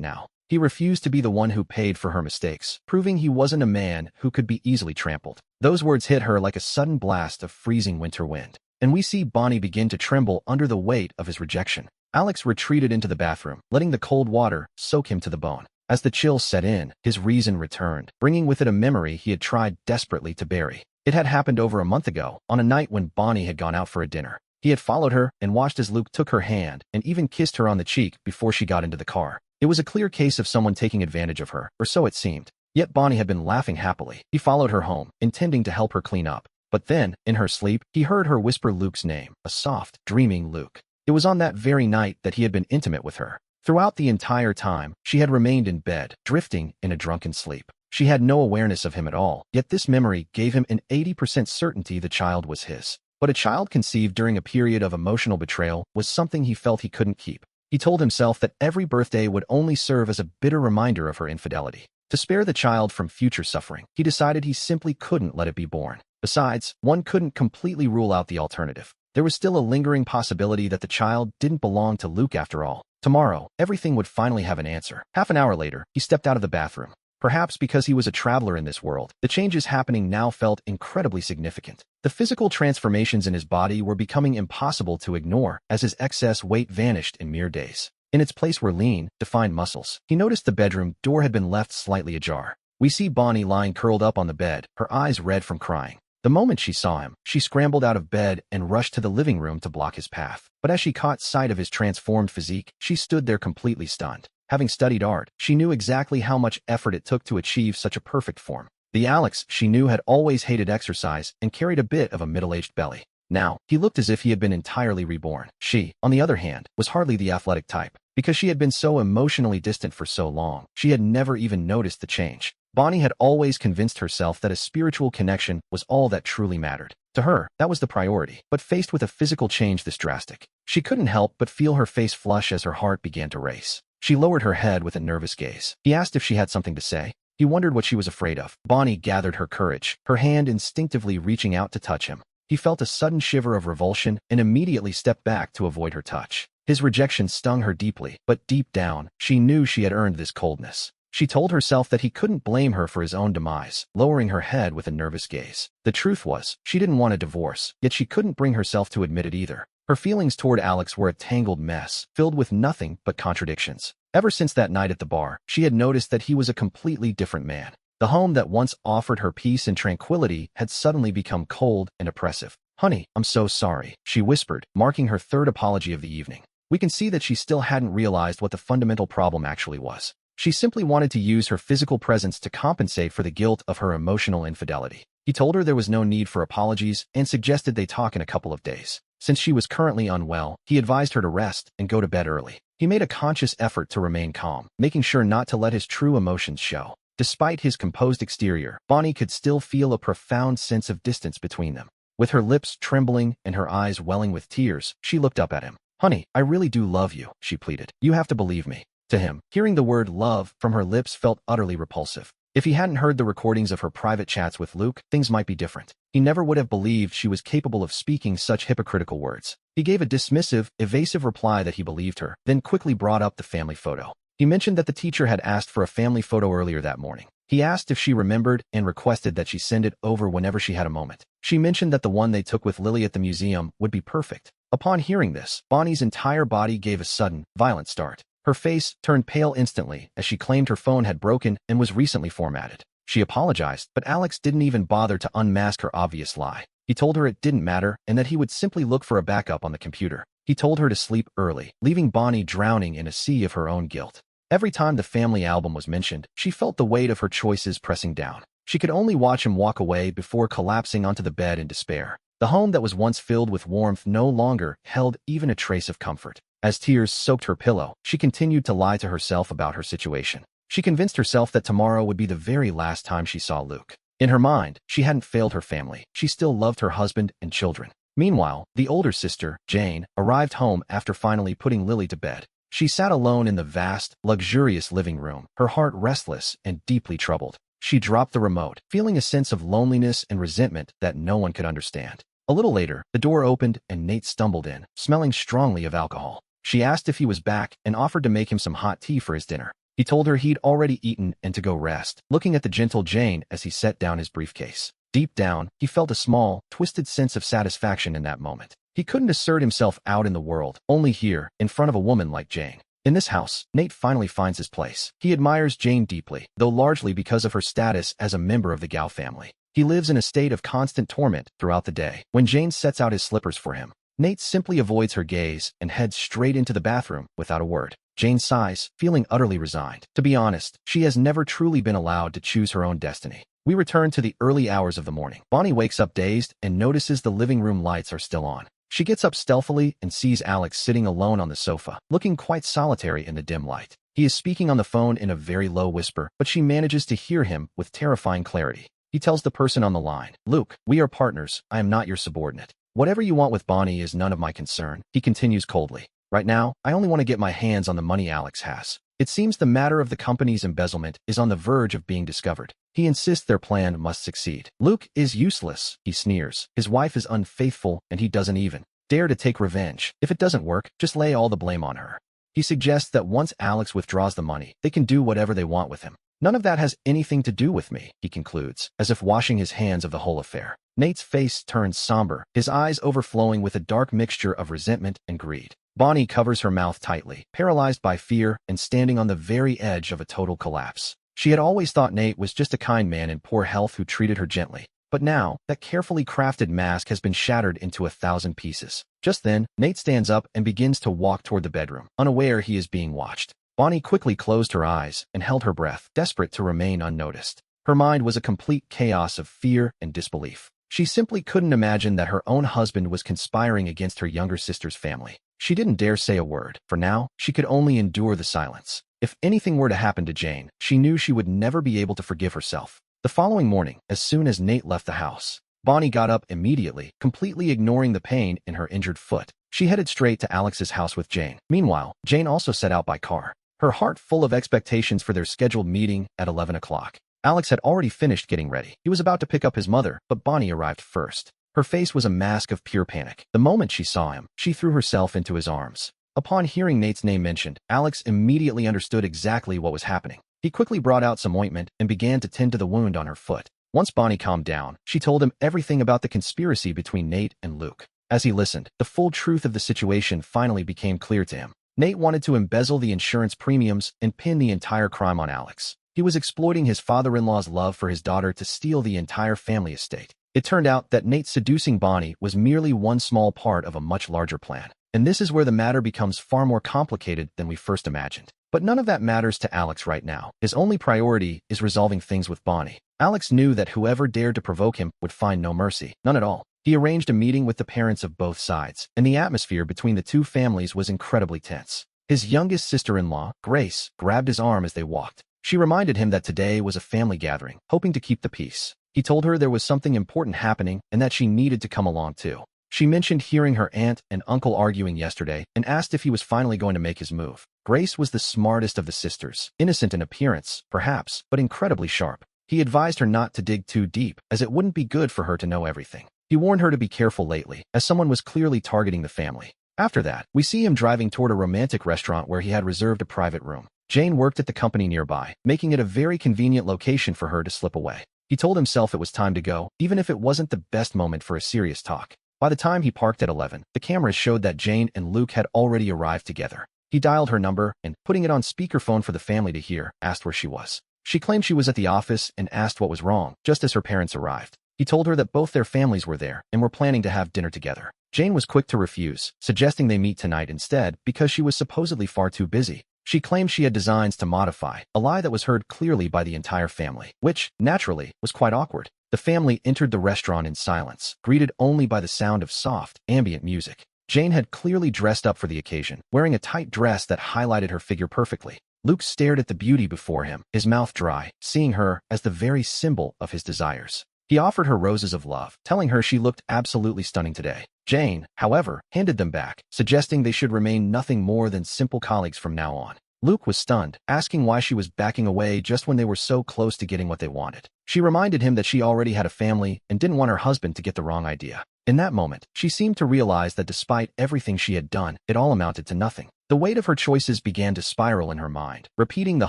now. He refused to be the one who paid for her mistakes, proving he wasn't a man who could be easily trampled. Those words hit her like a sudden blast of freezing winter wind, and we see Bonnie begin to tremble under the weight of his rejection. Alex retreated into the bathroom, letting the cold water soak him to the bone. As the chill set in, his reason returned, bringing with it a memory he had tried desperately to bury. It had happened over a month ago, on a night when Bonnie had gone out for a dinner. He had followed her and watched as Luke took her hand and even kissed her on the cheek before she got into the car. It was a clear case of someone taking advantage of her, or so it seemed. Yet Bonnie had been laughing happily. He followed her home, intending to help her clean up. But then, in her sleep, he heard her whisper Luke's name, a soft, dreaming Luke. It was on that very night that he had been intimate with her. Throughout the entire time, she had remained in bed, drifting in a drunken sleep. She had no awareness of him at all, yet this memory gave him an 80% certainty the child was his. But a child conceived during a period of emotional betrayal was something he felt he couldn't keep. He told himself that every birthday would only serve as a bitter reminder of her infidelity. To spare the child from future suffering, he decided he simply couldn't let it be born. Besides, one couldn't completely rule out the alternative. There was still a lingering possibility that the child didn't belong to Luke after all. Tomorrow, everything would finally have an answer. Half an hour later, he stepped out of the bathroom. Perhaps because he was a traveler in this world, the changes happening now felt incredibly significant. The physical transformations in his body were becoming impossible to ignore as his excess weight vanished in mere days. In its place were lean, defined muscles. He noticed the bedroom door had been left slightly ajar. We see Bonnie lying curled up on the bed, her eyes red from crying. The moment she saw him, she scrambled out of bed and rushed to the living room to block his path. But as she caught sight of his transformed physique, she stood there completely stunned. Having studied art, she knew exactly how much effort it took to achieve such a perfect form. The Alex she knew had always hated exercise and carried a bit of a middle-aged belly. Now, he looked as if he had been entirely reborn. She, on the other hand, was hardly the athletic type. Because she had been so emotionally distant for so long, she had never even noticed the change. Bonnie had always convinced herself that a spiritual connection was all that truly mattered. To her, that was the priority. But faced with a physical change this drastic, she couldn't help but feel her face flush as her heart began to race. She lowered her head with a nervous gaze. He asked if she had something to say. He wondered what she was afraid of. Bonnie gathered her courage, her hand instinctively reaching out to touch him. He felt a sudden shiver of revulsion and immediately stepped back to avoid her touch. His rejection stung her deeply, but deep down, she knew she had earned this coldness. She told herself that he couldn't blame her for his own demise, lowering her head with a nervous gaze. The truth was, she didn't want a divorce, yet she couldn't bring herself to admit it either. Her feelings toward Alex were a tangled mess, filled with nothing but contradictions. Ever since that night at the bar, she had noticed that he was a completely different man. The home that once offered her peace and tranquility had suddenly become cold and oppressive. "Honey, I'm so sorry," she whispered, marking her third apology of the evening. We can see that she still hadn't realized what the fundamental problem actually was. She simply wanted to use her physical presence to compensate for the guilt of her emotional infidelity. He told her there was no need for apologies and suggested they talk in a couple of days. Since she was currently unwell, he advised her to rest and go to bed early. He made a conscious effort to remain calm, making sure not to let his true emotions show. Despite his composed exterior, Bonnie could still feel a profound sense of distance between them. With her lips trembling and her eyes welling with tears, she looked up at him. "Honey, I really do love you," she pleaded. "You have to believe me." To him, hearing the word love from her lips felt utterly repulsive. If he hadn't heard the recordings of her private chats with Luke, things might be different. He never would have believed she was capable of speaking such hypocritical words. He gave a dismissive, evasive reply that he believed her, then quickly brought up the family photo. He mentioned that the teacher had asked for a family photo earlier that morning. He asked if she remembered and requested that she send it over whenever she had a moment. She mentioned that the one they took with Lily at the museum would be perfect. Upon hearing this, Bonnie's entire body gave a sudden, violent start. Her face turned pale instantly as she claimed her phone had broken and was recently formatted. She apologized, but Alex didn't even bother to unmask her obvious lie. He told her it didn't matter and that he would simply look for a backup on the computer. He told her to sleep early, leaving Bonnie drowning in a sea of her own guilt. Every time the family album was mentioned, she felt the weight of her choices pressing down. She could only watch him walk away before collapsing onto the bed in despair. The home that was once filled with warmth no longer held even a trace of comfort. As tears soaked her pillow, she continued to lie to herself about her situation. She convinced herself that tomorrow would be the very last time she saw Luke. In her mind, she hadn't failed her family. She still loved her husband and children. Meanwhile, the older sister, Jane, arrived home after finally putting Lily to bed. She sat alone in the vast, luxurious living room, her heart restless and deeply troubled. She dropped the remote, feeling a sense of loneliness and resentment that no one could understand. A little later, the door opened and Nate stumbled in, smelling strongly of alcohol. She asked if he was back and offered to make him some hot tea for his dinner. He told her he'd already eaten and to go rest, looking at the gentle Jane as he set down his briefcase. Deep down, he felt a small, twisted sense of satisfaction in that moment. He couldn't assert himself out in the world, only here, in front of a woman like Jane. In this house, Nate finally finds his place. He admires Jane deeply, though largely because of her status as a member of the Gao family. He lives in a state of constant torment throughout the day. When Jane sets out his slippers for him, Nate simply avoids her gaze and heads straight into the bathroom without a word. Jane sighs, feeling utterly resigned. To be honest, she has never truly been allowed to choose her own destiny. We return to the early hours of the morning. Bonnie wakes up dazed and notices the living room lights are still on. She gets up stealthily and sees Alex sitting alone on the sofa, looking quite solitary in the dim light. He is speaking on the phone in a very low whisper, but she manages to hear him with terrifying clarity. He tells the person on the line, "Luke, we are partners. I am not your subordinate. Whatever you want with Bonnie is none of my concern." He continues coldly. "Right now, I only want to get my hands on the money Alex has. It seems the matter of the company's embezzlement is on the verge of being discovered." He insists their plan must succeed. Luke is useless, he sneers. His wife is unfaithful, and he doesn't even dare to take revenge. If it doesn't work, just lay all the blame on her. He suggests that once Alex withdraws the money, they can do whatever they want with him. "None of that has anything to do with me," he concludes, as if washing his hands of the whole affair. Nate's face turns somber, his eyes overflowing with a dark mixture of resentment and greed. Bonnie covers her mouth tightly, paralyzed by fear and standing on the very edge of a total collapse. She had always thought Nate was just a kind man in poor health who treated her gently. But now, that carefully crafted mask has been shattered into 1,000 pieces. Just then, Nate stands up and begins to walk toward the bedroom, unaware he is being watched. Bonnie quickly closed her eyes and held her breath, desperate to remain unnoticed. Her mind was a complete chaos of fear and disbelief. She simply couldn't imagine that her own husband was conspiring against her younger sister's family. She didn't dare say a word. For now, she could only endure the silence. If anything were to happen to Jane, she knew she would never be able to forgive herself. The following morning, as soon as Nate left the house, Bonnie got up immediately, completely ignoring the pain in her injured foot. She headed straight to Alex's house with Jane. Meanwhile, Jane also set out by car, her heart full of expectations for their scheduled meeting at 11 o'clock. Alex had already finished getting ready. He was about to pick up his mother, but Bonnie arrived first. Her face was a mask of pure panic. The moment she saw him, she threw herself into his arms. Upon hearing Nate's name mentioned, Alex immediately understood exactly what was happening. He quickly brought out some ointment and began to tend to the wound on her foot. Once Bonnie calmed down, she told him everything about the conspiracy between Nate and Luke. As he listened, the full truth of the situation finally became clear to him. Nate wanted to embezzle the insurance premiums and pin the entire crime on Alex. He was exploiting his father-in-law's love for his daughter to steal the entire family estate. It turned out that Nate seducing Bonnie was merely one small part of a much larger plan. And this is where the matter becomes far more complicated than we first imagined. But none of that matters to Alex right now. His only priority is resolving things with Bonnie. Alex knew that whoever dared to provoke him would find no mercy, none at all. He arranged a meeting with the parents of both sides, and the atmosphere between the two families was incredibly tense. His youngest sister-in-law, Grace, grabbed his arm as they walked. She reminded him that today was a family gathering, hoping to keep the peace. He told her there was something important happening and that she needed to come along too. She mentioned hearing her aunt and uncle arguing yesterday and asked if he was finally going to make his move. Grace was the smartest of the sisters, innocent in appearance, perhaps, but incredibly sharp. He advised her not to dig too deep, as it wouldn't be good for her to know everything. He warned her to be careful lately, as someone was clearly targeting the family. After that, we see him driving toward a romantic restaurant where he had reserved a private room. Jane worked at the company nearby, making it a very convenient location for her to slip away. He told himself it was time to go, even if it wasn't the best moment for a serious talk. By the time he parked at 11, the cameras showed that Jane and Luke had already arrived together. He dialed her number and, putting it on speakerphone for the family to hear, asked where she was. She claimed she was at the office and asked what was wrong, just as her parents arrived. He told her that both their families were there and were planning to have dinner together. Jane was quick to refuse, suggesting they meet tonight instead because she was supposedly far too busy. She claimed she had designs to modify, a lie that was heard clearly by the entire family, which, naturally, was quite awkward. The family entered the restaurant in silence, greeted only by the sound of soft, ambient music. Jane had clearly dressed up for the occasion, wearing a tight dress that highlighted her figure perfectly. Luke stared at the beauty before him, his mouth dry, seeing her as the very symbol of his desires. He offered her roses of love, telling her she looked absolutely stunning today. Jane, however, handed them back, suggesting they should remain nothing more than simple colleagues from now on. Luke was stunned, asking why she was backing away just when they were so close to getting what they wanted. She reminded him that she already had a family and didn't want her husband to get the wrong idea. In that moment, she seemed to realize that despite everything she had done, it all amounted to nothing. The weight of her choices began to spiral in her mind, repeating the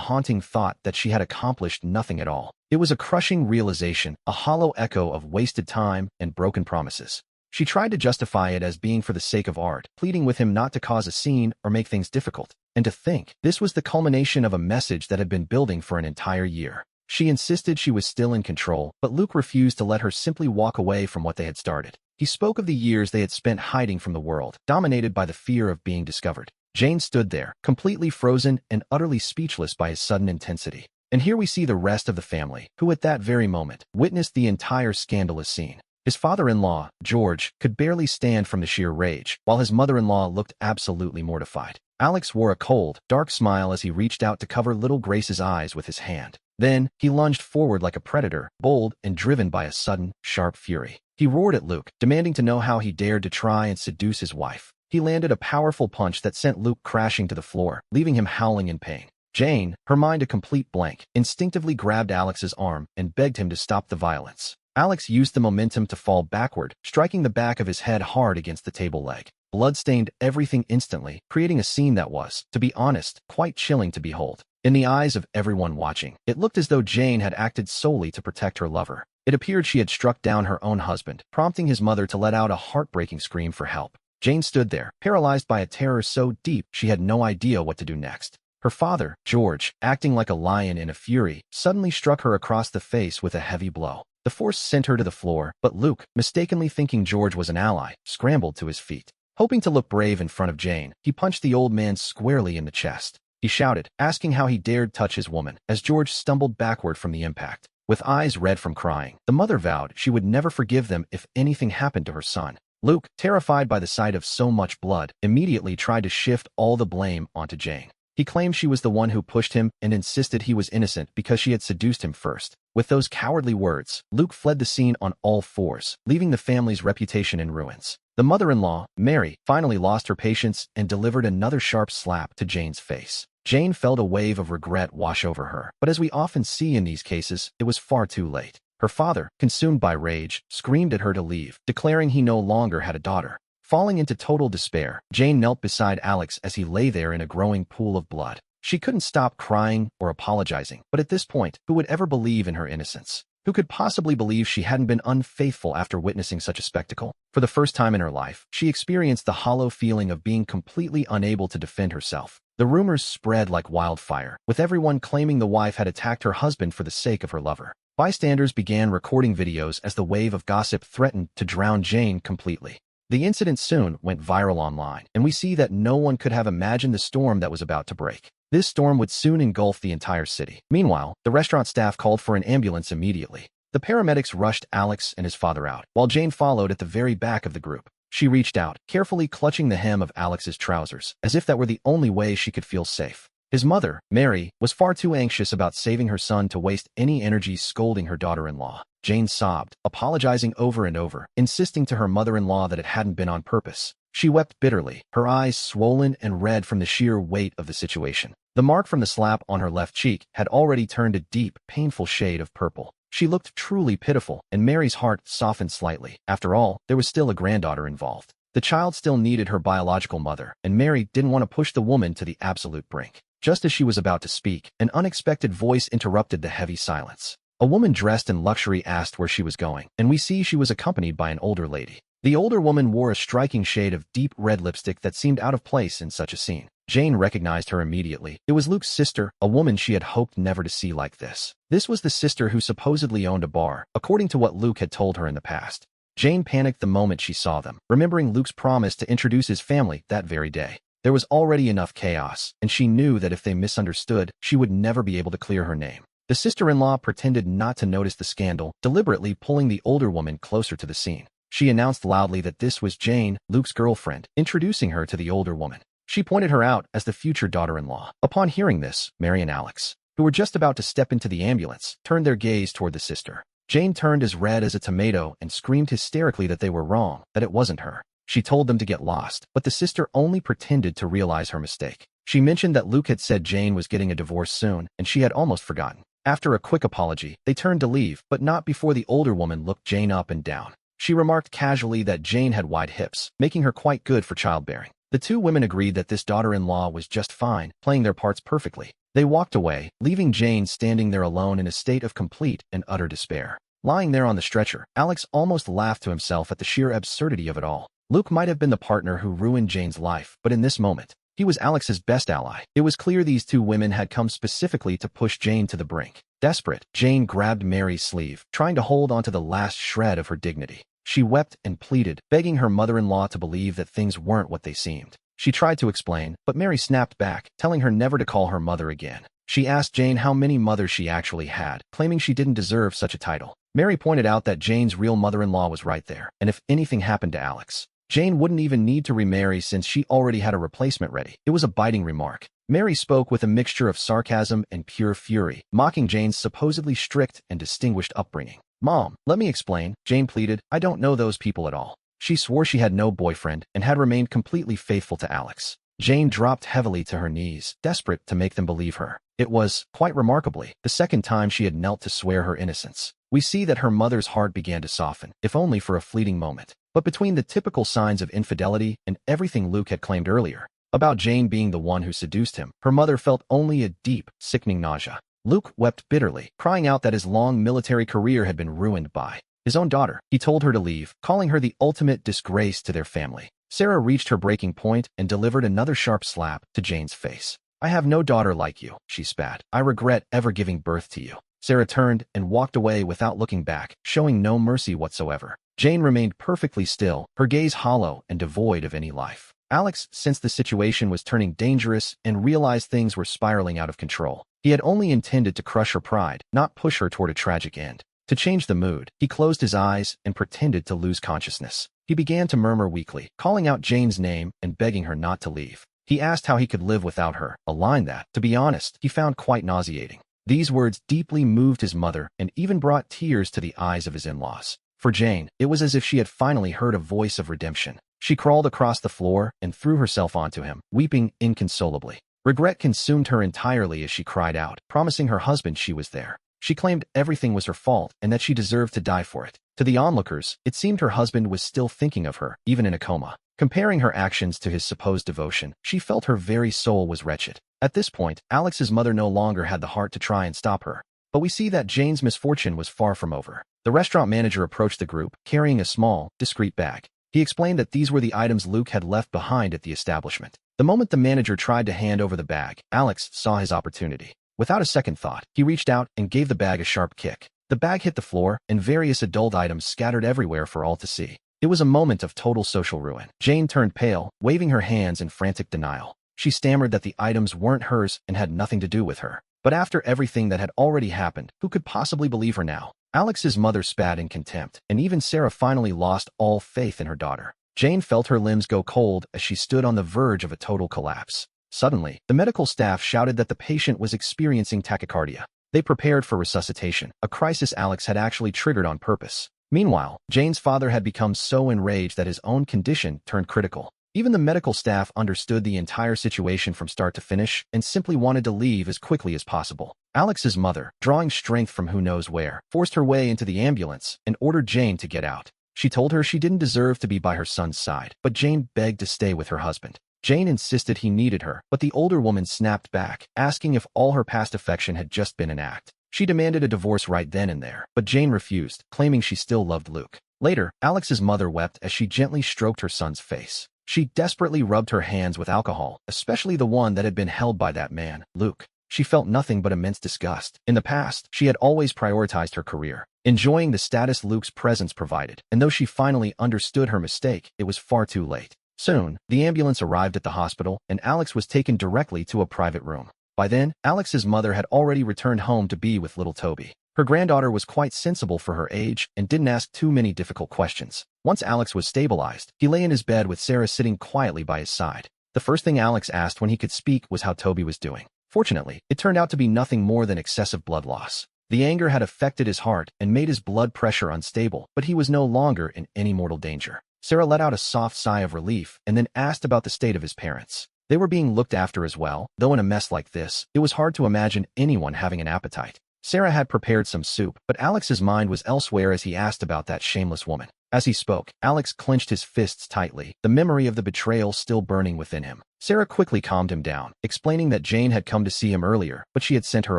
haunting thought that she had accomplished nothing at all. It was a crushing realization, a hollow echo of wasted time and broken promises. She tried to justify it as being for the sake of art, pleading with him not to cause a scene or make things difficult. And to think, this was the culmination of a message that had been building for an entire year. She insisted she was still in control, but Luke refused to let her simply walk away from what they had started. He spoke of the years they had spent hiding from the world, dominated by the fear of being discovered. Jane stood there, completely frozen and utterly speechless by his sudden intensity. And here we see the rest of the family, who at that very moment witnessed the entire scandalous scene. His father-in-law, George, could barely stand from the sheer rage, while his mother-in-law looked absolutely mortified. Alex wore a cold, dark smile as he reached out to cover little Grace's eyes with his hand. Then, he lunged forward like a predator, bold and driven by a sudden, sharp fury. He roared at Luke, demanding to know how he dared to try and seduce his wife. He landed a powerful punch that sent Luke crashing to the floor, leaving him howling in pain. Jane, her mind a complete blank, instinctively grabbed Alex's arm and begged him to stop the violence. Alex used the momentum to fall backward, striking the back of his head hard against the table leg. Blood stained everything instantly, creating a scene that was, to be honest, quite chilling to behold. In the eyes of everyone watching, it looked as though Jane had acted solely to protect her lover. It appeared she had struck down her own husband, prompting his mother to let out a heartbreaking scream for help. Jane stood there, paralyzed by a terror so deep she had no idea what to do next. Her father, George, acting like a lion in a fury, suddenly struck her across the face with a heavy blow. The force sent her to the floor, but Luke, mistakenly thinking George was an ally, scrambled to his feet. Hoping to look brave in front of Jane, he punched the old man squarely in the chest. He shouted, asking how he dared touch his woman, as George stumbled backward from the impact. With eyes red from crying, the mother vowed she would never forgive them if anything happened to her son. Luke, terrified by the sight of so much blood, immediately tried to shift all the blame onto Jane. He claimed she was the one who pushed him and insisted he was innocent because she had seduced him first. With those cowardly words, Luke fled the scene on all fours, leaving the family's reputation in ruins. The mother-in-law, Mary, finally lost her patience and delivered another sharp slap to Jane's face. Jane felt a wave of regret wash over her, but as we often see in these cases, it was far too late. Her father, consumed by rage, screamed at her to leave, declaring he no longer had a daughter. Falling into total despair, Jane knelt beside Alex as he lay there in a growing pool of blood. She couldn't stop crying or apologizing, but at this point, who would ever believe in her innocence? Who could possibly believe she hadn't been unfaithful after witnessing such a spectacle? For the first time in her life, she experienced the hollow feeling of being completely unable to defend herself. The rumors spread like wildfire, with everyone claiming the wife had attacked her husband for the sake of her lover. Bystanders began recording videos as the wave of gossip threatened to drown Jane completely. The incident soon went viral online, and we see that no one could have imagined the storm that was about to break. This storm would soon engulf the entire city. Meanwhile, the restaurant staff called for an ambulance immediately. The paramedics rushed Alex and his father out, while Jane followed at the very back of the group. She reached out, carefully clutching the hem of Alex's trousers, as if that were the only way she could feel safe. His mother, Mary, was far too anxious about saving her son to waste any energy scolding her daughter-in-law. Jane sobbed, apologizing over and over, insisting to her mother-in-law that it hadn't been on purpose. She wept bitterly, her eyes swollen and red from the sheer weight of the situation. The mark from the slap on her left cheek had already turned a deep, painful shade of purple. She looked truly pitiful, and Mary's heart softened slightly. After all, there was still a granddaughter involved. The child still needed her biological mother, and Mary didn't want to push the woman to the absolute brink. Just as she was about to speak, an unexpected voice interrupted the heavy silence. A woman dressed in luxury asked where she was going, and we see she was accompanied by an older lady. The older woman wore a striking shade of deep red lipstick that seemed out of place in such a scene. Jane recognized her immediately. It was Luke's sister, a woman she had hoped never to see like this. This was the sister who supposedly owned a bar, according to what Luke had told her in the past. Jane panicked the moment she saw them, remembering Luke's promise to introduce his family that very day. There was already enough chaos, and she knew that if they misunderstood, she would never be able to clear her name. The sister-in-law pretended not to notice the scandal, deliberately pulling the older woman closer to the scene. She announced loudly that this was Jane, Luke's girlfriend, introducing her to the older woman. She pointed her out as the future daughter-in-law. Upon hearing this, Mary and Alex, who were just about to step into the ambulance, turned their gaze toward the sister. Jane turned as red as a tomato and screamed hysterically that they were wrong, that it wasn't her. She told them to get lost, but the sister only pretended to realize her mistake. She mentioned that Luke had said Jane was getting a divorce soon, and she had almost forgotten. After a quick apology, they turned to leave, but not before the older woman looked Jane up and down. She remarked casually that Jane had wide hips, making her quite good for childbearing. The two women agreed that this daughter-in-law was just fine, playing their parts perfectly. They walked away, leaving Jane standing there alone in a state of complete and utter despair. Lying there on the stretcher, Alex almost laughed to himself at the sheer absurdity of it all. Luke might have been the partner who ruined Jane's life, but in this moment, he was Alex's best ally. It was clear these two women had come specifically to push Jane to the brink. Desperate, Jane grabbed Mary's sleeve, trying to hold onto the last shred of her dignity. She wept and pleaded, begging her mother-in-law to believe that things weren't what they seemed. She tried to explain, but Mary snapped back, telling her never to call her mother again. She asked Jane how many mothers she actually had, claiming she didn't deserve such a title. Mary pointed out that Jane's real mother-in-law was right there, and if anything happened to Alex, Jane wouldn't even need to remarry since she already had a replacement ready. It was a biting remark. Mary spoke with a mixture of sarcasm and pure fury, mocking Jane's supposedly strict and distinguished upbringing. "Mom, let me explain," Jane pleaded. "I don't know those people at all." She swore she had no boyfriend and had remained completely faithful to Alex. Jane dropped heavily to her knees, desperate to make them believe her. It was, quite remarkably, the second time she had knelt to swear her innocence. We see that her mother's heart began to soften, if only for a fleeting moment. But between the typical signs of infidelity and everything Luke had claimed earlier, about Jane being the one who seduced him, her mother felt only a deep, sickening nausea. Luke wept bitterly, crying out that his long military career had been ruined by his own daughter. He told her to leave, calling her the ultimate disgrace to their family. Sarah reached her breaking point and delivered another sharp slap to Jane's face. "I have no daughter like you," she spat. "I regret ever giving birth to you." Sarah turned and walked away without looking back, showing no mercy whatsoever. Jane remained perfectly still, her gaze hollow and devoid of any life. Alex sensed the situation was turning dangerous and realized things were spiraling out of control. He had only intended to crush her pride, not push her toward a tragic end. To change the mood, he closed his eyes and pretended to lose consciousness. He began to murmur weakly, calling out Jane's name and begging her not to leave. He asked how he could live without her, a line that, to be honest, he found quite nauseating. These words deeply moved his mother and even brought tears to the eyes of his in-laws. For Jane, it was as if she had finally heard a voice of redemption. She crawled across the floor and threw herself onto him, weeping inconsolably. Regret consumed her entirely as she cried out, promising her husband she was there. She claimed everything was her fault and that she deserved to die for it. To the onlookers, it seemed her husband was still thinking of her, even in a coma. Comparing her actions to his supposed devotion, she felt her very soul was wretched. At this point, Alex's mother no longer had the heart to try and stop her. But we see that Jane's misfortune was far from over. The restaurant manager approached the group, carrying a small, discreet bag. He explained that these were the items Luke had left behind at the establishment. The moment the manager tried to hand over the bag, Alex saw his opportunity. Without a second thought, he reached out and gave the bag a sharp kick. The bag hit the floor, and various adult items scattered everywhere for all to see. It was a moment of total social ruin. Jane turned pale, waving her hands in frantic denial. She stammered that the items weren't hers and had nothing to do with her. But after everything that had already happened, who could possibly believe her now? Alex's mother spat in contempt, and even Sarah finally lost all faith in her daughter. Jane felt her limbs go cold as she stood on the verge of a total collapse. Suddenly, the medical staff shouted that the patient was experiencing tachycardia. They prepared for resuscitation, a crisis Alex had actually triggered on purpose. Meanwhile, Jane's father had become so enraged that his own condition turned critical. Even the medical staff understood the entire situation from start to finish and simply wanted to leave as quickly as possible. Alex's mother, drawing strength from who knows where, forced her way into the ambulance and ordered Jane to get out. She told her she didn't deserve to be by her son's side, but Jane begged to stay with her husband. Jane insisted he needed her, but the older woman snapped back, asking if all her past affection had just been an act. She demanded a divorce right then and there, but Jane refused, claiming she still loved Luke. Later, Alex's mother wept as she gently stroked her son's face. She desperately rubbed her hands with alcohol, especially the one that had been held by that man, Luke. She felt nothing but immense disgust. In the past, she had always prioritized her career, enjoying the status Luke's presence provided, and though she finally understood her mistake, it was far too late. Soon, the ambulance arrived at the hospital, and Alex was taken directly to a private room. By then, Alex's mother had already returned home to be with little Toby. Her granddaughter was quite sensible for her age and didn't ask too many difficult questions. Once Alex was stabilized, he lay in his bed with Sarah sitting quietly by his side. The first thing Alex asked when he could speak was how Toby was doing. Fortunately, it turned out to be nothing more than excessive blood loss. The anger had affected his heart and made his blood pressure unstable, but he was no longer in any mortal danger. Sarah let out a soft sigh of relief and then asked about the state of his parents. They were being looked after as well, though in a mess like this, it was hard to imagine anyone having an appetite. Sarah had prepared some soup, but Alex's mind was elsewhere as he asked about that shameless woman. As he spoke, Alex clenched his fists tightly, the memory of the betrayal still burning within him. Sarah quickly calmed him down, explaining that Jane had come to see him earlier, but she had sent her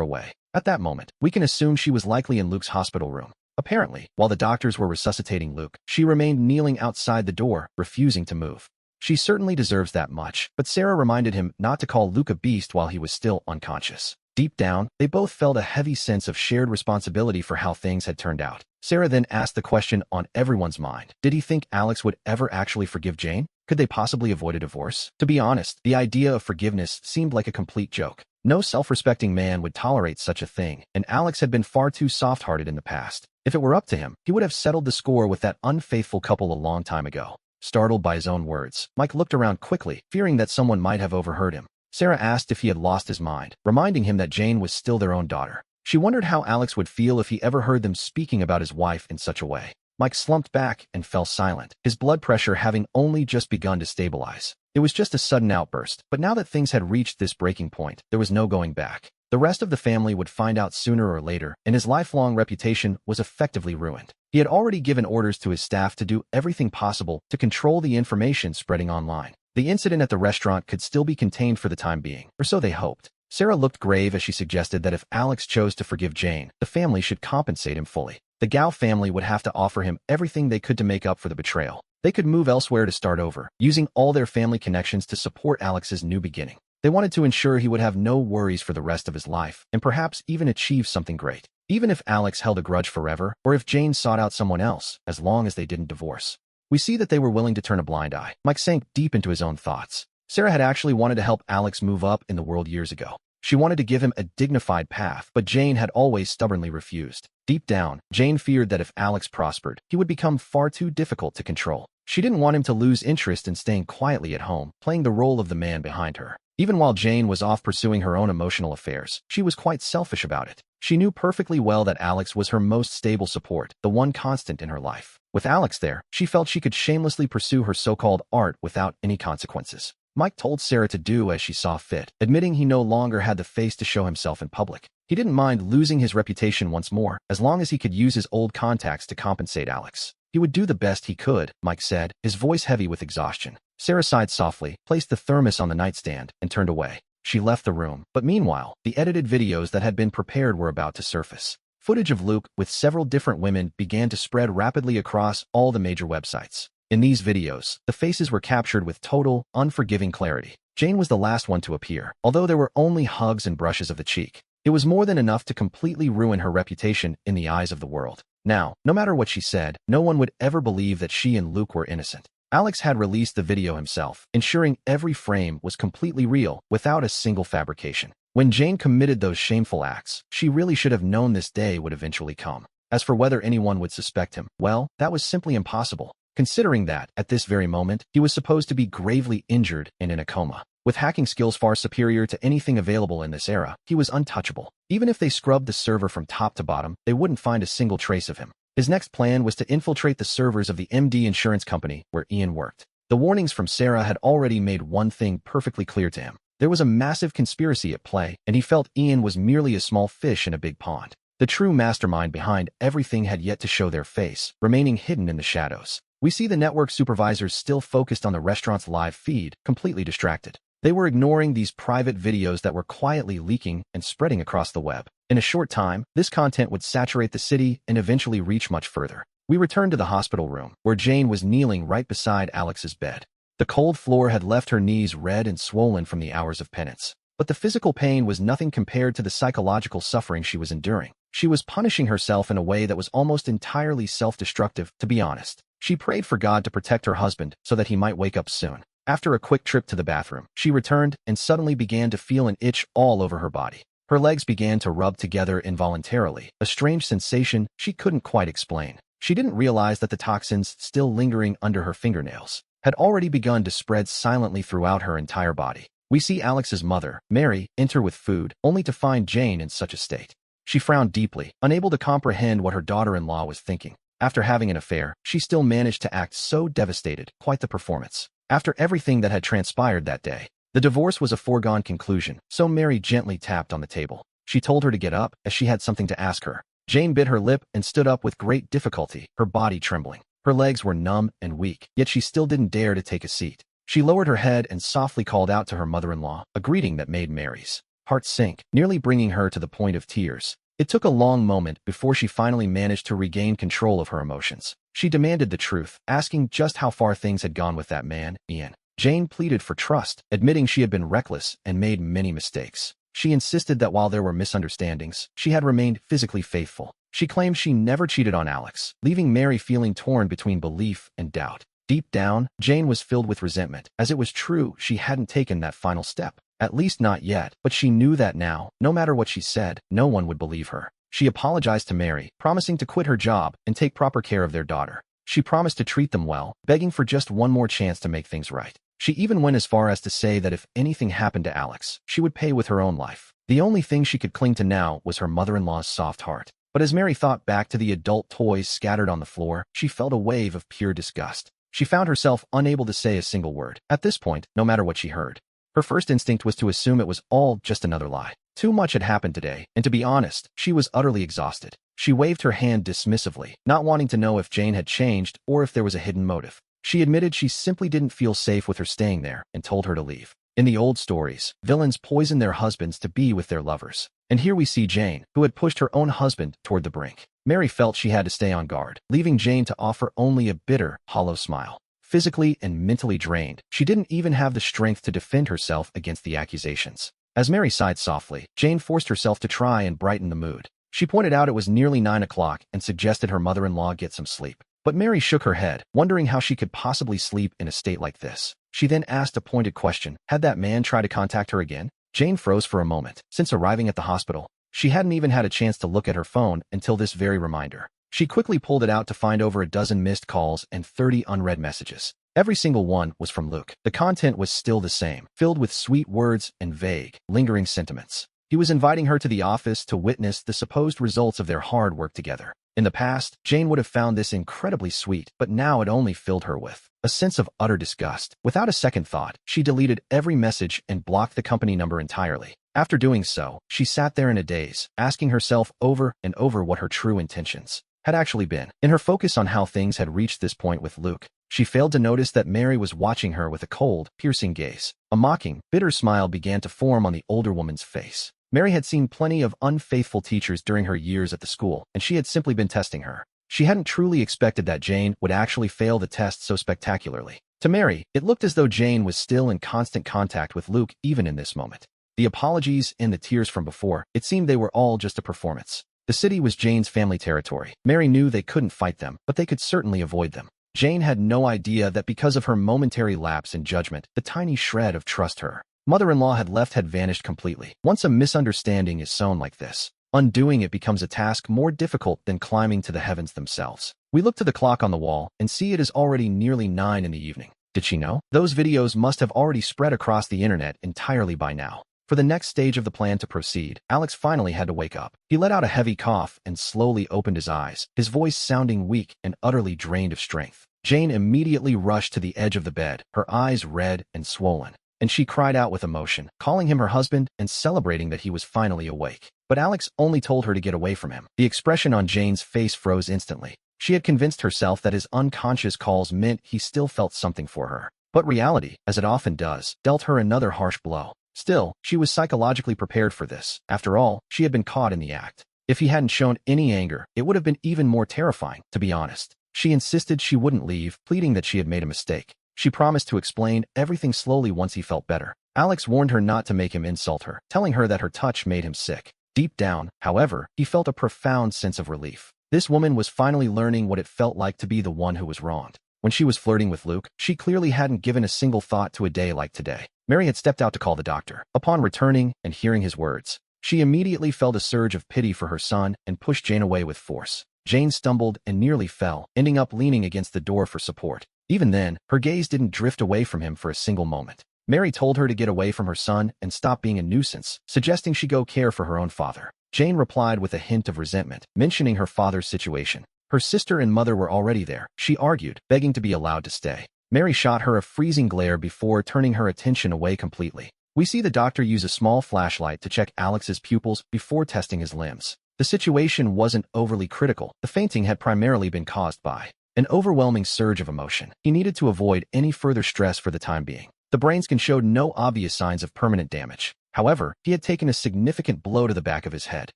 away. At that moment, we can assume she was likely in Luke's hospital room. Apparently, while the doctors were resuscitating Luke, she remained kneeling outside the door, refusing to move. She certainly deserves that much, but Sarah reminded him not to call Luke a beast while he was still unconscious. Deep down, they both felt a heavy sense of shared responsibility for how things had turned out. Sarah then asked the question on everyone's mind. Did he think Alex would ever actually forgive Jane? Could they possibly avoid a divorce? To be honest, the idea of forgiveness seemed like a complete joke. No self-respecting man would tolerate such a thing, and Alex had been far too soft-hearted in the past. If it were up to him, he would have settled the score with that unfaithful couple a long time ago. Startled by his own words, Mike looked around quickly, fearing that someone might have overheard him. Sarah asked if he had lost his mind, reminding him that Jane was still their own daughter. She wondered how Alex would feel if he ever heard them speaking about his wife in such a way. Mike slumped back and fell silent, his blood pressure having only just begun to stabilize. It was just a sudden outburst, but now that things had reached this breaking point, there was no going back. The rest of the family would find out sooner or later, and his lifelong reputation was effectively ruined. He had already given orders to his staff to do everything possible to control the information spreading online. The incident at the restaurant could still be contained for the time being, or so they hoped. Sarah looked grave as she suggested that if Alex chose to forgive Jane, the family should compensate him fully. The Gao family would have to offer him everything they could to make up for the betrayal. They could move elsewhere to start over, using all their family connections to support Alex's new beginning. They wanted to ensure he would have no worries for the rest of his life, and perhaps even achieve something great. Even if Alex held a grudge forever, or if Jane sought out someone else, as long as they didn't divorce. We see that they were willing to turn a blind eye. Mike sank deep into his own thoughts. Sarah had actually wanted to help Alex move up in the world years ago. She wanted to give him a dignified path, but Jane had always stubbornly refused. Deep down, Jane feared that if Alex prospered, he would become far too difficult to control. She didn't want him to lose interest in staying quietly at home, playing the role of the man behind her. Even while Jane was off pursuing her own emotional affairs, she was quite selfish about it. She knew perfectly well that Alex was her most stable support, the one constant in her life. With Alex there, she felt she could shamelessly pursue her so-called art without any consequences. Mike told Sarah to do as she saw fit, admitting he no longer had the face to show himself in public. He didn't mind losing his reputation once more, as long as he could use his old contacts to compensate Alex. He would do the best he could, Mike said, his voice heavy with exhaustion. Sarah sighed softly, placed the thermos on the nightstand, and turned away. She left the room, but meanwhile, the edited videos that had been prepared were about to surface. Footage of Luke with several different women began to spread rapidly across all the major websites. In these videos, the faces were captured with total, unforgiving clarity. Jane was the last one to appear, although there were only hugs and brushes of the cheek. It was more than enough to completely ruin her reputation in the eyes of the world. Now, no matter what she said, no one would ever believe that she and Luke were innocent. Alex had released the video himself, ensuring every frame was completely real, without a single fabrication. When Jane committed those shameful acts, she really should have known this day would eventually come. As for whether anyone would suspect him, well, that was simply impossible. Considering that, at this very moment, he was supposed to be gravely injured and in a coma. With hacking skills far superior to anything available in this era, he was untouchable. Even if they scrubbed the server from top to bottom, they wouldn't find a single trace of him. His next plan was to infiltrate the servers of the MD insurance company where Ian worked. The warnings from Sarah had already made one thing perfectly clear to him. There was a massive conspiracy at play, and he felt Ian was merely a small fish in a big pond. The true mastermind behind everything had yet to show their face, remaining hidden in the shadows. We see the network supervisors still focused on the restaurant's live feed, completely distracted. They were ignoring these private videos that were quietly leaking and spreading across the web. In a short time, this content would saturate the city and eventually reach much further. We returned to the hospital room, where Jane was kneeling right beside Alex's bed. The cold floor had left her knees red and swollen from the hours of penance. But the physical pain was nothing compared to the psychological suffering she was enduring. She was punishing herself in a way that was almost entirely self-destructive, to be honest. She prayed for God to protect her husband so that he might wake up soon. After a quick trip to the bathroom, she returned and suddenly began to feel an itch all over her body. Her legs began to rub together involuntarily, a strange sensation she couldn't quite explain. She didn't realize that the toxins still lingering under her fingernails had already begun to spread silently throughout her entire body. We see Alex's mother, Mary, enter with food, only to find Jane in such a state. She frowned deeply, unable to comprehend what her daughter-in-law was thinking. After having an affair, she still managed to act so devastated, quite the performance. After everything that had transpired that day, the divorce was a foregone conclusion, so Mary gently tapped on the table. She told her to get up, as she had something to ask her. Jane bit her lip and stood up with great difficulty, her body trembling. Her legs were numb and weak, yet she still didn't dare to take a seat. She lowered her head and softly called out to her mother-in-law, a greeting that made Mary's heart sink, nearly bringing her to the point of tears. It took a long moment before she finally managed to regain control of her emotions. She demanded the truth, asking just how far things had gone with that man, Ian. Jane pleaded for trust, admitting she had been reckless and made many mistakes. She insisted that while there were misunderstandings, she had remained physically faithful. She claimed she never cheated on Alex, leaving Mary feeling torn between belief and doubt. Deep down, Jane was filled with resentment, as it was true she hadn't taken that final step. At least not yet, but she knew that now, no matter what she said, no one would believe her. She apologized to Mary, promising to quit her job and take proper care of their daughter. She promised to treat them well, begging for just one more chance to make things right. She even went as far as to say that if anything happened to Alex, she would pay with her own life. The only thing she could cling to now was her mother-in-law's soft heart. But as Mary thought back to the adult toys scattered on the floor, she felt a wave of pure disgust. She found herself unable to say a single word. At this point, no matter what she heard, her first instinct was to assume it was all just another lie. Too much had happened today, and to be honest, she was utterly exhausted. She waved her hand dismissively, not wanting to know if Jane had changed or if there was a hidden motive. She admitted she simply didn't feel safe with her staying there and told her to leave. In the old stories, villains poison their husbands to be with their lovers. And here we see Jane, who had pushed her own husband toward the brink. Mary felt she had to stay on guard, leaving Jane to offer only a bitter, hollow smile. Physically and mentally drained, she didn't even have the strength to defend herself against the accusations. As Mary sighed softly, Jane forced herself to try and brighten the mood. She pointed out it was nearly 9 o'clock and suggested her mother-in-law get some sleep. But Mary shook her head, wondering how she could possibly sleep in a state like this. She then asked a pointed question. Had that man tried to contact her again? Jane froze for a moment. Since arriving at the hospital, she hadn't even had a chance to look at her phone until this very reminder. She quickly pulled it out to find over a dozen missed calls and 30 unread messages. Every single one was from Luke. The content was still the same, filled with sweet words and vague, lingering sentiments. He was inviting her to the office to witness the supposed results of their hard work together. In the past, Jane would have found this incredibly sweet, but now it only filled her with a sense of utter disgust. Without a second thought, she deleted every message and blocked the company number entirely. After doing so, she sat there in a daze, asking herself over and over what her true intentions had actually been. In her focus on how things had reached this point with Luke, she failed to notice that Mary was watching her with a cold, piercing gaze. A mocking, bitter smile began to form on the older woman's face. Mary had seen plenty of unfaithful teachers during her years at the school, and she had simply been testing her. She hadn't truly expected that Jane would actually fail the test so spectacularly. To Mary, it looked as though Jane was still in constant contact with Luke even in this moment. The apologies and the tears from before, it seemed they were all just a performance. The city was Jane's family territory. Mary knew they couldn't fight them, but they could certainly avoid them. Jane had no idea that because of her momentary lapse in judgment, the tiny shred of trust her mother-in-law had left had vanished completely. Once a misunderstanding is sown like this, undoing it becomes a task more difficult than climbing to the heavens themselves. We look to the clock on the wall and see it is already nearly 9 in the evening. Did she know? Those videos must have already spread across the internet entirely by now. For the next stage of the plan to proceed, Alex finally had to wake up. He let out a heavy cough and slowly opened his eyes, his voice sounding weak and utterly drained of strength. Jane immediately rushed to the edge of the bed, her eyes red and swollen, and she cried out with emotion, calling him her husband and celebrating that he was finally awake. But Alex only told her to get away from him. The expression on Jane's face froze instantly. She had convinced herself that his unconscious calls meant he still felt something for her. But reality, as it often does, dealt her another harsh blow. Still, she was psychologically prepared for this. After all, she had been caught in the act. If he hadn't shown any anger, it would have been even more terrifying, to be honest. She insisted she wouldn't leave, pleading that she had made a mistake. She promised to explain everything slowly once he felt better. Alex warned her not to make him insult her, telling her that her touch made him sick. Deep down, however, he felt a profound sense of relief. This woman was finally learning what it felt like to be the one who was wronged. When she was flirting with Luke, she clearly hadn't given a single thought to a day like today. Mary had stepped out to call the doctor. Upon returning and hearing his words, she immediately felt a surge of pity for her son and pushed Jane away with force. Jane stumbled and nearly fell, ending up leaning against the door for support. Even then, her gaze didn't drift away from him for a single moment. Mary told her to get away from her son and stop being a nuisance, suggesting she go care for her own father. Jane replied with a hint of resentment, mentioning her father's situation. Her sister and mother were already there, she argued, begging to be allowed to stay. Mary shot her a freezing glare before turning her attention away completely. We see the doctor use a small flashlight to check Alex's pupils before testing his limbs. The situation wasn't overly critical. The fainting had primarily been caused by an overwhelming surge of emotion. He needed to avoid any further stress for the time being. The brain scan showed no obvious signs of permanent damage. However, he had taken a significant blow to the back of his head.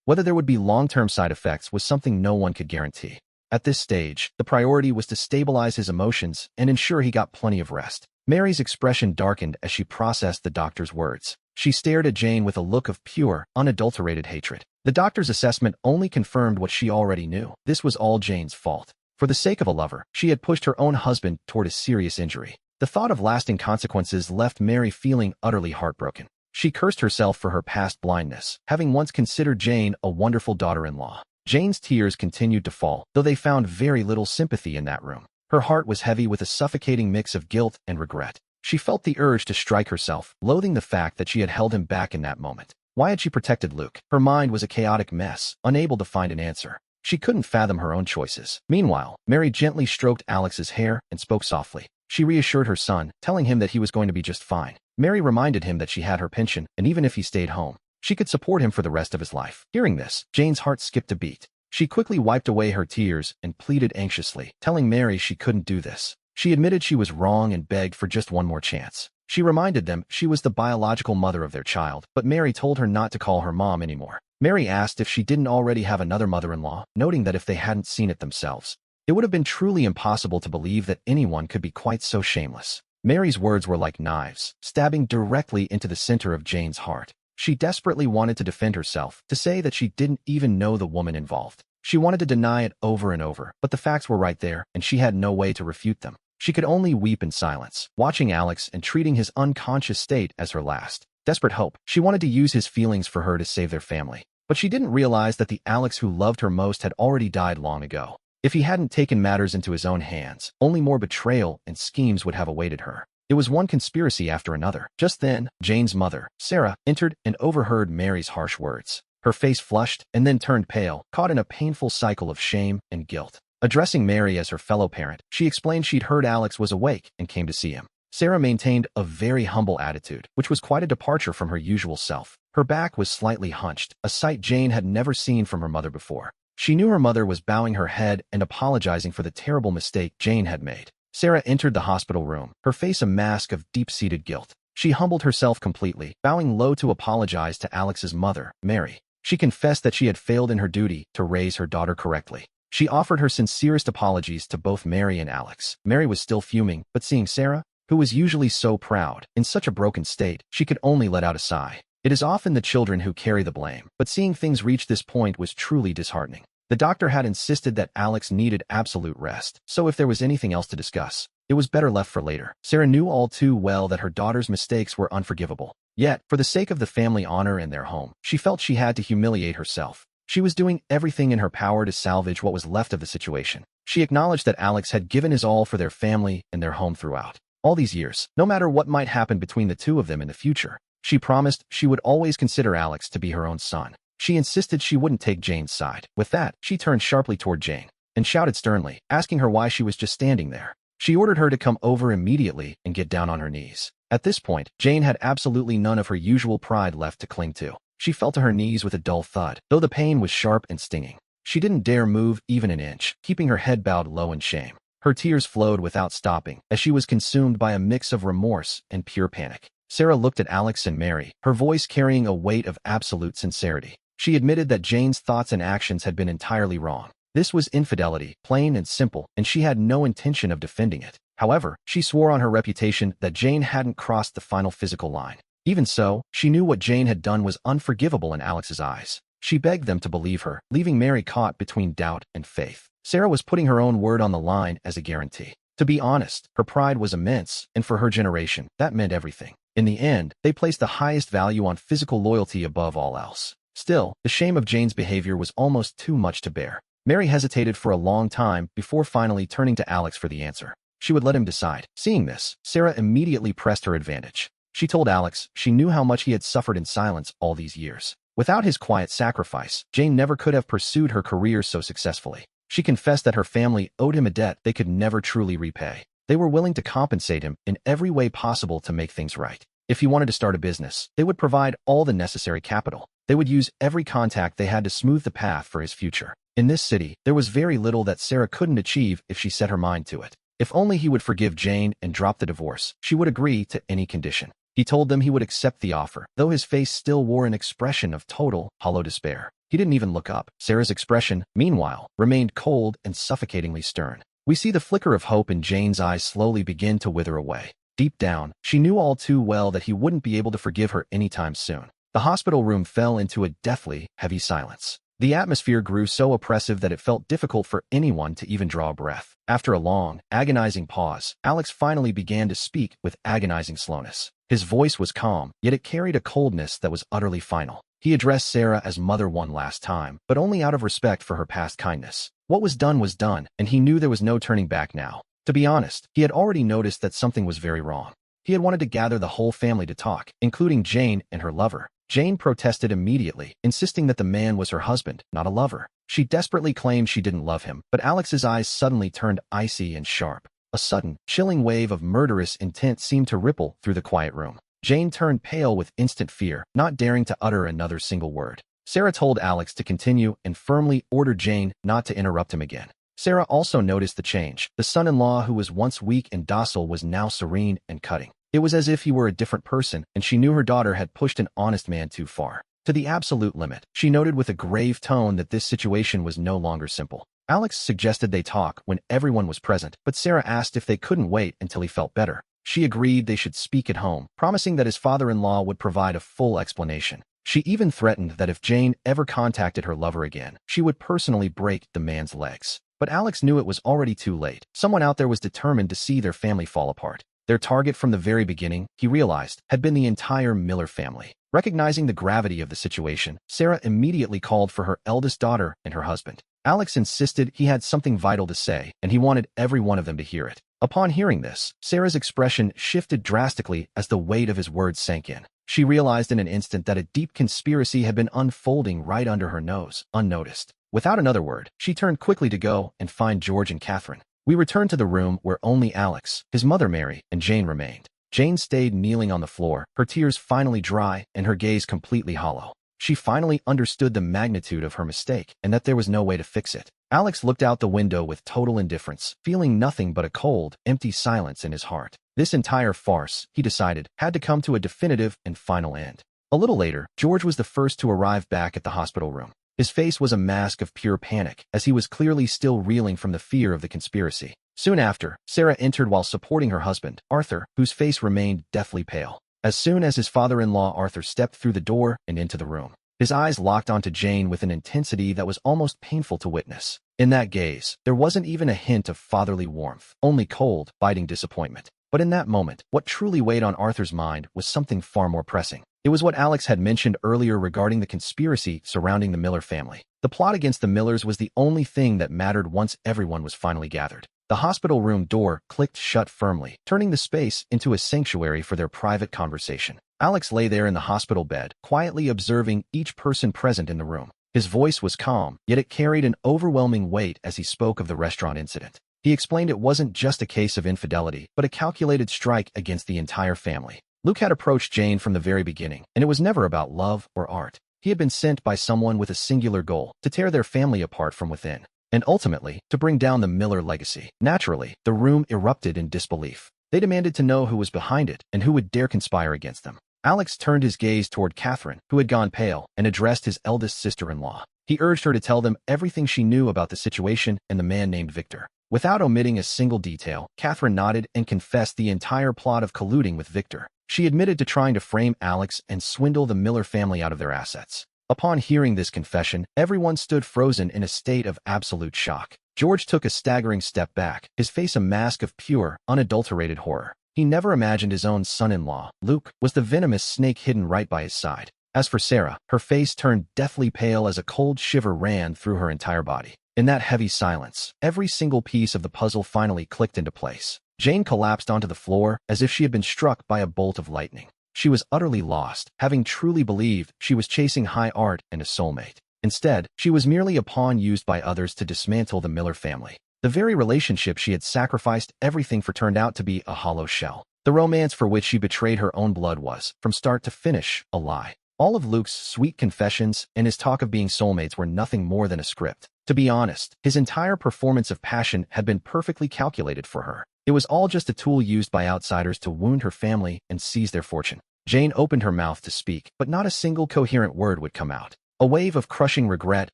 Whether there would be long-term side effects was something no one could guarantee. At this stage, the priority was to stabilize his emotions and ensure he got plenty of rest. Mary's expression darkened as she processed the doctor's words. She stared at Jane with a look of pure, unadulterated hatred. The doctor's assessment only confirmed what she already knew. This was all Jane's fault. For the sake of a lover, she had pushed her own husband toward a serious injury. The thought of lasting consequences left Mary feeling utterly heartbroken. She cursed herself for her past blindness, having once considered Jane a wonderful daughter-in-law. Jane's tears continued to fall, though they found very little sympathy in that room. Her heart was heavy with a suffocating mix of guilt and regret. She felt the urge to strike herself, loathing the fact that she had held him back in that moment. Why had she protected Luke? Her mind was a chaotic mess, unable to find an answer. She couldn't fathom her own choices. Meanwhile, Mary gently stroked Alex's hair and spoke softly. She reassured her son, telling him that he was going to be just fine. Mary reminded him that she had her pension, and even if he stayed home, she could support him for the rest of his life. Hearing this, Jane's heart skipped a beat. She quickly wiped away her tears and pleaded anxiously, telling Mary she couldn't do this. She admitted she was wrong and begged for just one more chance. She reminded them she was the biological mother of their child, but Mary told her not to call her mom anymore. Mary asked if she didn't already have another mother-in-law, noting that if they hadn't seen it themselves, it would have been truly impossible to believe that anyone could be quite so shameless. Mary's words were like knives, stabbing directly into the center of Jane's heart. She desperately wanted to defend herself, to say that she didn't even know the woman involved. She wanted to deny it over and over, but the facts were right there, and she had no way to refute them. She could only weep in silence, watching Alex and treating his unconscious state as her last desperate hope. She wanted to use his feelings for her to save their family. But she didn't realize that the Alex who loved her most had already died long ago. If he hadn't taken matters into his own hands, only more betrayal and schemes would have awaited her. It was one conspiracy after another. Just then, Jane's mother, Sarah, entered and overheard Mary's harsh words. Her face flushed and then turned pale, caught in a painful cycle of shame and guilt. Addressing Mary as her fellow parent, she explained she'd heard Alex was awake and came to see him. Sarah maintained a very humble attitude, which was quite a departure from her usual self. Her back was slightly hunched, a sight Jane had never seen from her mother before. She knew her mother was bowing her head and apologizing for the terrible mistake Jane had made. Sarah entered the hospital room, her face a mask of deep-seated guilt. She humbled herself completely, bowing low to apologize to Alex's mother, Mary. She confessed that she had failed in her duty to raise her daughter correctly. She offered her sincerest apologies to both Mary and Alex. Mary was still fuming, but seeing Sarah, who was usually so proud, in such a broken state, she could only let out a sigh. It is often the children who carry the blame, but seeing things reach this point was truly disheartening. The doctor had insisted that Alex needed absolute rest, so if there was anything else to discuss, it was better left for later. Sarah knew all too well that her daughter's mistakes were unforgivable. Yet, for the sake of the family honor and their home, she felt she had to humiliate herself. She was doing everything in her power to salvage what was left of the situation. She acknowledged that Alex had given his all for their family and their home throughout all these years, no matter what might happen between the two of them in the future. She promised she would always consider Alex to be her own son. She insisted she wouldn't take Jane's side. With that, she turned sharply toward Jane and shouted sternly, asking her why she was just standing there. She ordered her to come over immediately and get down on her knees. At this point, Jane had absolutely none of her usual pride left to cling to. She fell to her knees with a dull thud, though the pain was sharp and stinging. She didn't dare move even an inch, keeping her head bowed low in shame. Her tears flowed without stopping, as she was consumed by a mix of remorse and pure panic. Sarah looked at Alex and Mary, her voice carrying a weight of absolute sincerity. She admitted that Jane's thoughts and actions had been entirely wrong. This was infidelity, plain and simple, and she had no intention of defending it. However, she swore on her reputation that Jane hadn't crossed the final physical line. Even so, she knew what Jane had done was unforgivable in Alex's eyes. She begged them to believe her, leaving Mary caught between doubt and faith. Sarah was putting her own word on the line as a guarantee. To be honest, her pride was immense, and for her generation, that meant everything. In the end, they placed the highest value on physical loyalty above all else. Still, the shame of Jane's behavior was almost too much to bear. Mary hesitated for a long time before finally turning to Alex for the answer. She would let him decide. Seeing this, Sarah immediately pressed her advantage. She told Alex she knew how much he had suffered in silence all these years. Without his quiet sacrifice, Jane never could have pursued her career so successfully. She confessed that her family owed him a debt they could never truly repay. They were willing to compensate him in every way possible to make things right. If he wanted to start a business, they would provide all the necessary capital. They would use every contact they had to smooth the path for his future. In this city, there was very little that Sarah couldn't achieve if she set her mind to it. If only he would forgive Jane and drop the divorce, she would agree to any condition. He told them he would accept the offer, though his face still wore an expression of total, hollow despair. He didn't even look up. Sarah's expression, meanwhile, remained cold and suffocatingly stern. We see the flicker of hope in Jane's eyes slowly begin to wither away. Deep down, she knew all too well that he wouldn't be able to forgive her anytime soon. The hospital room fell into a deathly, heavy silence. The atmosphere grew so oppressive that it felt difficult for anyone to even draw a breath. After a long, agonizing pause, Alex finally began to speak with agonizing slowness. His voice was calm, yet it carried a coldness that was utterly final. He addressed Sarah as mother one last time, but only out of respect for her past kindness. What was done, and he knew there was no turning back now. To be honest, he had already noticed that something was very wrong. He had wanted to gather the whole family to talk, including Jane and her lover. Jane protested immediately, insisting that the man was her husband, not a lover. She desperately claimed she didn't love him, but Alex's eyes suddenly turned icy and sharp. A sudden, chilling wave of murderous intent seemed to ripple through the quiet room. Jane turned pale with instant fear, not daring to utter another single word. Sarah told Alex to continue and firmly ordered Jane not to interrupt him again. Sarah also noticed the change. The son-in-law who was once weak and docile was now serene and cutting. It was as if he were a different person, and she knew her daughter had pushed an honest man too far. To the absolute limit, she noted with a grave tone that this situation was no longer simple. Alex suggested they talk when everyone was present, but Sarah asked if they couldn't wait until he felt better. She agreed they should speak at home, promising that his father-in-law would provide a full explanation. She even threatened that if Jane ever contacted her lover again, she would personally break the man's legs. But Alex knew it was already too late. Someone out there was determined to see their family fall apart. Their target from the very beginning, he realized, had been the entire Miller family. Recognizing the gravity of the situation, Sarah immediately called for her eldest daughter and her husband. Alex insisted he had something vital to say, and he wanted every one of them to hear it. Upon hearing this, Sarah's expression shifted drastically as the weight of his words sank in. She realized in an instant that a deep conspiracy had been unfolding right under her nose, unnoticed. Without another word, she turned quickly to go and find George and Catherine. We returned to the room where only Alex, his mother Mary, and Jane remained. Jane stayed kneeling on the floor, her tears finally dry and her gaze completely hollow. She finally understood the magnitude of her mistake and that there was no way to fix it. Alex looked out the window with total indifference, feeling nothing but a cold, empty silence in his heart. This entire farce, he decided, had to come to a definitive and final end. A little later, George was the first to arrive back at the hospital room. His face was a mask of pure panic, as he was clearly still reeling from the fear of the conspiracy. Soon after, Sarah entered while supporting her husband, Arthur, whose face remained deathly pale. As soon as his father-in-law Arthur stepped through the door and into the room, his eyes locked onto Jane with an intensity that was almost painful to witness. In that gaze, there wasn't even a hint of fatherly warmth, only cold, biting disappointment. But in that moment, what truly weighed on Arthur's mind was something far more pressing. It was what Alex had mentioned earlier regarding the conspiracy surrounding the Miller family. The plot against the Millers was the only thing that mattered once everyone was finally gathered. The hospital room door clicked shut firmly, turning the space into a sanctuary for their private conversation. Alex lay there in the hospital bed, quietly observing each person present in the room. His voice was calm, yet it carried an overwhelming weight as he spoke of the restaurant incident. He explained it wasn't just a case of infidelity, but a calculated strike against the entire family. Luke had approached Jane from the very beginning, and it was never about love or art. He had been sent by someone with a singular goal, to tear their family apart from within, and ultimately, to bring down the Miller legacy. Naturally, the room erupted in disbelief. They demanded to know who was behind it, and who would dare conspire against them. Alex turned his gaze toward Catherine, who had gone pale, and addressed his eldest sister-in-law. He urged her to tell them everything she knew about the situation and the man named Victor. Without omitting a single detail, Catherine nodded and confessed the entire plot of colluding with Victor. She admitted to trying to frame Alex and swindle the Miller family out of their assets. Upon hearing this confession, everyone stood frozen in a state of absolute shock. George took a staggering step back, his face a mask of pure, unadulterated horror. He never imagined his own son-in-law, Luke, was the venomous snake hidden right by his side. As for Sarah, her face turned deathly pale as a cold shiver ran through her entire body. In that heavy silence, every single piece of the puzzle finally clicked into place. Jane collapsed onto the floor as if she had been struck by a bolt of lightning. She was utterly lost, having truly believed she was chasing high art and a soulmate. Instead, she was merely a pawn used by others to dismantle the Miller family. The very relationship she had sacrificed everything for turned out to be a hollow shell. The romance for which she betrayed her own blood was, from start to finish, a lie. All of Luke's sweet confessions and his talk of being soulmates were nothing more than a script. To be honest, his entire performance of passion had been perfectly calculated for her. It was all just a tool used by outsiders to wound her family and seize their fortune. Jane opened her mouth to speak, but not a single coherent word would come out. A wave of crushing regret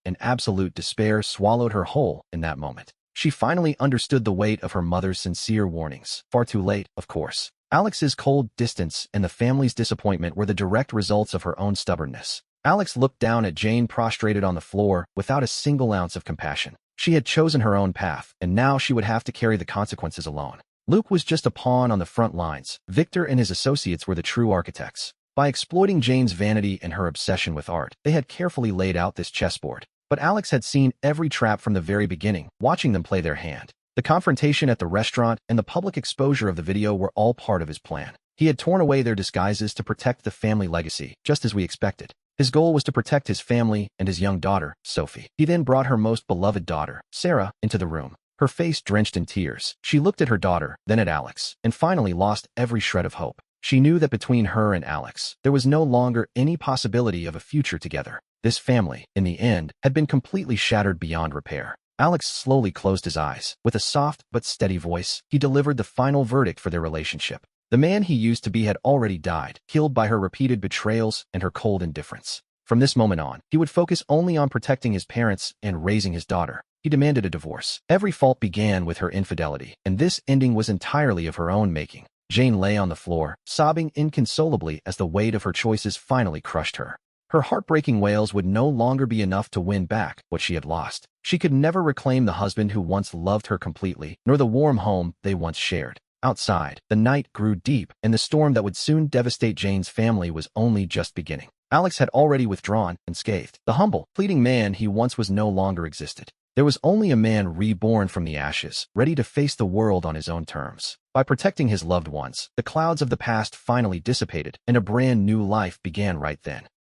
and absolute despair swallowed her whole in that moment. She finally understood the weight of her mother's sincere warnings. Far too late, of course. Alex's cold distance and the family's disappointment were the direct results of her own stubbornness. Alex looked down at Jane prostrated on the floor without a single ounce of compassion. She had chosen her own path, and now she would have to carry the consequences alone. Luke was just a pawn on the front lines. Victor and his associates were the true architects. By exploiting Jane's vanity and her obsession with art, they had carefully laid out this chessboard. But Alex had seen every trap from the very beginning, watching them play their hand. The confrontation at the restaurant and the public exposure of the video were all part of his plan. He had torn away their disguises to protect the family legacy, just as we expected. His goal was to protect his family and his young daughter, Sophie. He then brought her most beloved daughter, Sarah, into the room. Her face drenched in tears. She looked at her daughter, then at Alex, and finally lost every shred of hope. She knew that between her and Alex, there was no longer any possibility of a future together. This family, in the end, had been completely shattered beyond repair. Alex slowly closed his eyes. With a soft but steady voice, he delivered the final verdict for their relationship. The man he used to be had already died, killed by her repeated betrayals and her cold indifference. From this moment on, he would focus only on protecting his parents and raising his daughter. He demanded a divorce. Every fault began with her infidelity, and this ending was entirely of her own making. Jane lay on the floor, sobbing inconsolably as the weight of her choices finally crushed her. Her heartbreaking wails would no longer be enough to win back what she had lost. She could never reclaim the husband who once loved her completely, nor the warm home they once shared. Outside, the night grew deep, and the storm that would soon devastate Jane's family was only just beginning. Alex had already withdrawn, unscathed. The humble, pleading man he once was no longer existed. There was only a man reborn from the ashes, ready to face the world on his own terms. By protecting his loved ones, the clouds of the past finally dissipated, and a brand new life began right then.